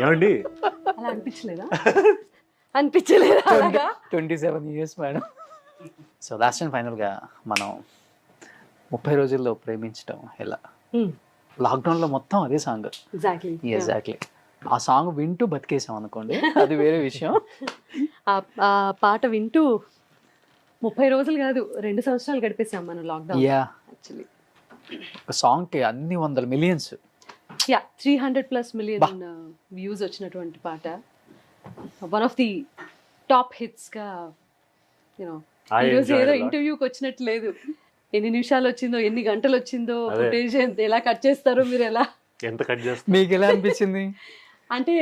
ఏమండి అలా అనిపించలేదా? అనిపించలేదా అలాగా? 27 years madam. So last and ఫైనల్గా మనం 30 రోజుల్లో ప్రేమించడం ఎలా? లాక్డౌన్లో మొత్తం అదే సాంగ్. ఎగ్జాక్ట్లీ. ఎగ్జాక్ట్లీ. ఆ సాంగ్ వింటూ బతికేసాం అనుకోండి, అది వేరే విషయం. ఆ పాట వింటూ 30 రోజులు కాదు 2 సంవత్సరాలు గడిపేసాం మనం లాక్డౌన్. యా యాక్చువల్లీ ఒక సాంగ్కి అన్ని 100 millions. యా 300+ మిలియన్ వ్యూస్ వచ్చినటువంటి పాట. One of the top hits గా యూనో. ఈరోజు ఏదో ఇంటర్వ్యూకి వచ్చినట్టు లేదు. ఎన్ని నిమిషాలు వచ్చిందో, ఎన్ని గంటలు వచ్చిందో, ఫుటేజ్ ఎలా కట్ చేస్తారో మీరు ఎలా ఎంత కట్ చేస్తారు? మీకు ఎలా అనిపించింది? అంటే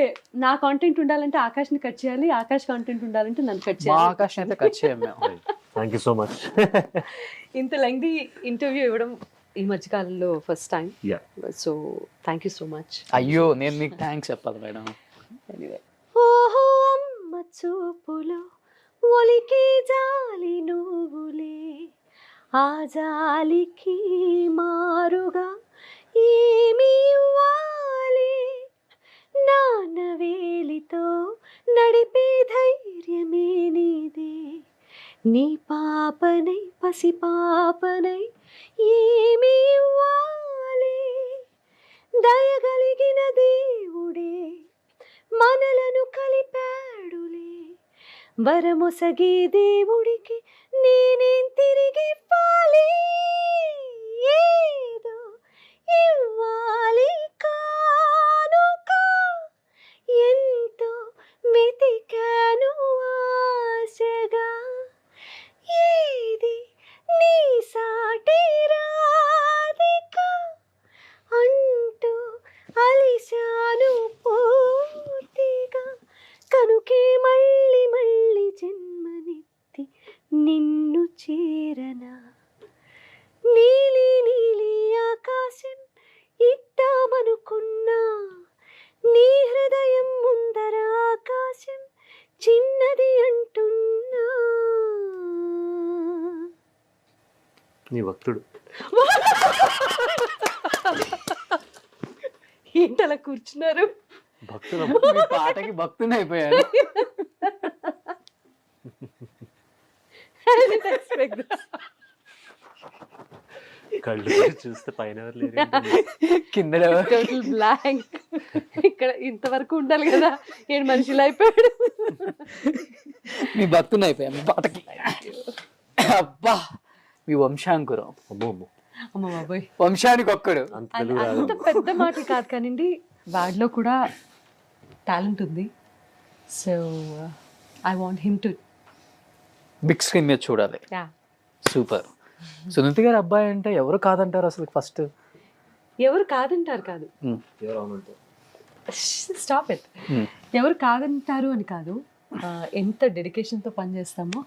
నా కాంటెంట్ ఉండాలంటే ఆకాష్ని కట్ చేయాలి, ఆకాష్ కాంటెంట్ ఉండాలంటే నన్ను కట్ మా చేయాలి. ఆకాశ్ అయితే కట్ చేయం మేము. Thank you so much. ఇంత లెంగ్ది ఇంటర్వ్యూ ఇవ్వడం ఈ మధ్య కాలంలో first time. Yeah. So thank you so much. అయ్యో నేను మీకు థ్యాంక్స్ చెప్పాలి మేడం. ఎనీవే. ఓహో అమ్మ చూపులో ఒలికి జాలి నువ్వులే, ఆ జాలికి మారుగా ఏమి ఇవ్వాలి, నాన్న వేలితో నడిపే ధైర్యమే నీదే, నీ పాపనై పసి పాపనై ఏమి ఇవ్వాలి, దయగలిగిన దేవుడే మనలను కలిపాడులే, వరమొసగే దేవుడికి నేనేం తిరిగి ఇవ్వాలి, ఏదో ఇవ్వాలి కానుక, ఎంతో వెతికాను ఆశగా, ఏది నీ సాటి రాధిక అంటూ అలిశాను పూర్తిగా, కనుకే మళ్ళీ మళ్ళీ జన్మనెత్తి నిన్ను చేరనా, నీలి నీలి ఆకాశం ఇద్దామనుకున్నా, నీ హృదయం ముందర ఆకాశం చిన్నది అంటున్నా. నీ భక్తుడు. ఏంటలా కూర్చున్నారు? భక్తులు మీ పాటకి భక్తుని అయిపోయాను. కళ్ళు తెరిచి చూస్తే పైన ఎవరు లేరు ఏంటి? కింద టోటల్ బ్లాంక్. ఇక్కడ ఇంతవరకు ఉండాలి కదా, ఏడు మనుషులు అయిపోయాడు. మీ భక్తుని అయిపోయాను మీ పాటకి. అబ్బా మీ వంశాంకురం, అమ్మో అమ్మో అమ్మ బాబోయ్, వంశానికి ఒక్కడు. అంత తెలుగు రాదు. అంత పెద్ద మాటలు కాదు కానివ్వండి, వాడిలో కూడా టాలెంట్ ఉంది. So I want him to big screen మీద చూడాలి. యా. సూపర్. సునీత గారు అబ్బాయి అంటే ఎవరు కాదంటారు అసలు ఫస్ట్? ఎవరు కాదంటారు కాదు, ఎవరు అవునంటారు? Stop it. ఎవరు కాదంటారు అని కాదు, ఎంత డెడికేషన్తో పనిచేస్తామో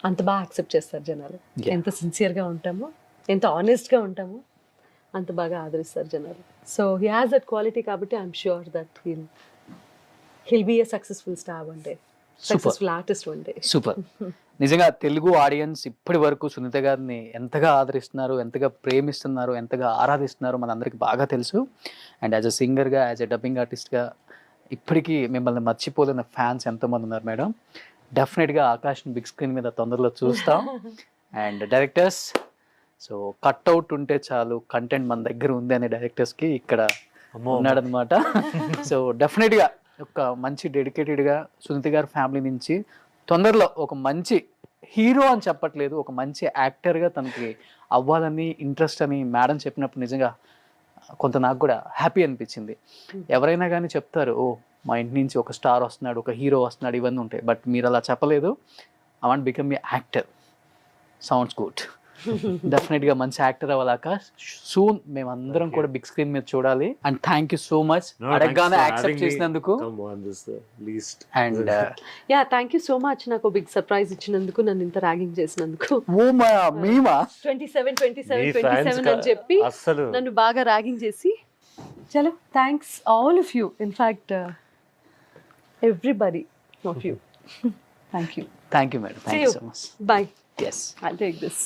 అంత బాగా యాక్సెప్ట్ చేస్తారు జనాలు. Yeah. ఎంత సిన్సియర్గా ఉంటామో, ఎంత ఆనెస్ట్గా ఉంటామో అంత బాగా ఆదరిస్తారు జనాలు. So he has that quality కాబట్టి I'm sure that he'll be a successful star one day, successful artist one day. Super. నిజంగా తెలుగు ఆడియన్స్ ఇప్పటి వరకు సునీత గారిని ఎంతగా ఆదరిస్తున్నారు, ఎంతగా ప్రేమిస్తున్నారు, ఎంతగా ఆరాధిస్తున్నారు మనందరికీ బాగా తెలుసు. అండ్ యాజ్ అ సింగర్గా, యాజ్ అ డబ్బింగ్ ఆర్టిస్ట్గా ఇప్పటికీ మిమ్మల్ని మర్చిపోలేని ఫ్యాన్స్ ఎంతోమంది ఉన్నారు మేడం. డెఫినెట్గా ఆకాష్ని బిగ్ స్క్రీన్ మీద తొందరలో చూస్తాం. అండ్ డైరెక్టర్స్, సో కట్అవుట్ ఉంటే చాలు, కంటెంట్ మన దగ్గర ఉంది అనే డైరెక్టర్స్కి ఇక్కడ ఉన్నాడనమాట. సో డెఫినెట్గా ఒక మంచి డెడికేటెడ్గా సునీత గారి ఫ్యామిలీ నుంచి తొందరలో ఒక మంచి హీరో అని చెప్పట్లేదు, ఒక మంచి యాక్టర్గా తనకి అవ్వాలని ఇంట్రెస్ట్ అని మేడం చెప్పినప్పుడు నిజంగా కొంత నాకు కూడా హ్యాపీ అనిపించింది. ఎవరైనా కానీ చెప్తారు, ఓ మా ఇంటి నుంచి ఒక స్టార్ వస్తున్నాడు, ఒక హీరో వస్తున్నాడు, ఇవన్నీ ఉంటాయి. బట్ మీరు అలా చెప్పలేదు. I want become a actor. Sounds good. డెఫినెట్గా మంచి యాక్టర్ అవ్వాలాక సూన్ మేమందరం కూడా బిగ్ స్క్రీన్ మీద చూడాలి. And thank you so much అడగగానే యాక్సెప్ట్ చేసినందుకు. And yeah, thank you so much. నాకు బిగ్ సర్ప్రైజ్ ఇచ్చినందుకు, నన్ను ఇంత ర్యాగింగ్ చేసినందుకు. ఓ మేమా 27 అని చెప్పి అసలు నన్ను బాగా ర్యాగింగ్ చేసి, చలో thanks all of you, in fact everybody of you. Thank you madam. Thank you so much. Bye. Yes. I'll take this.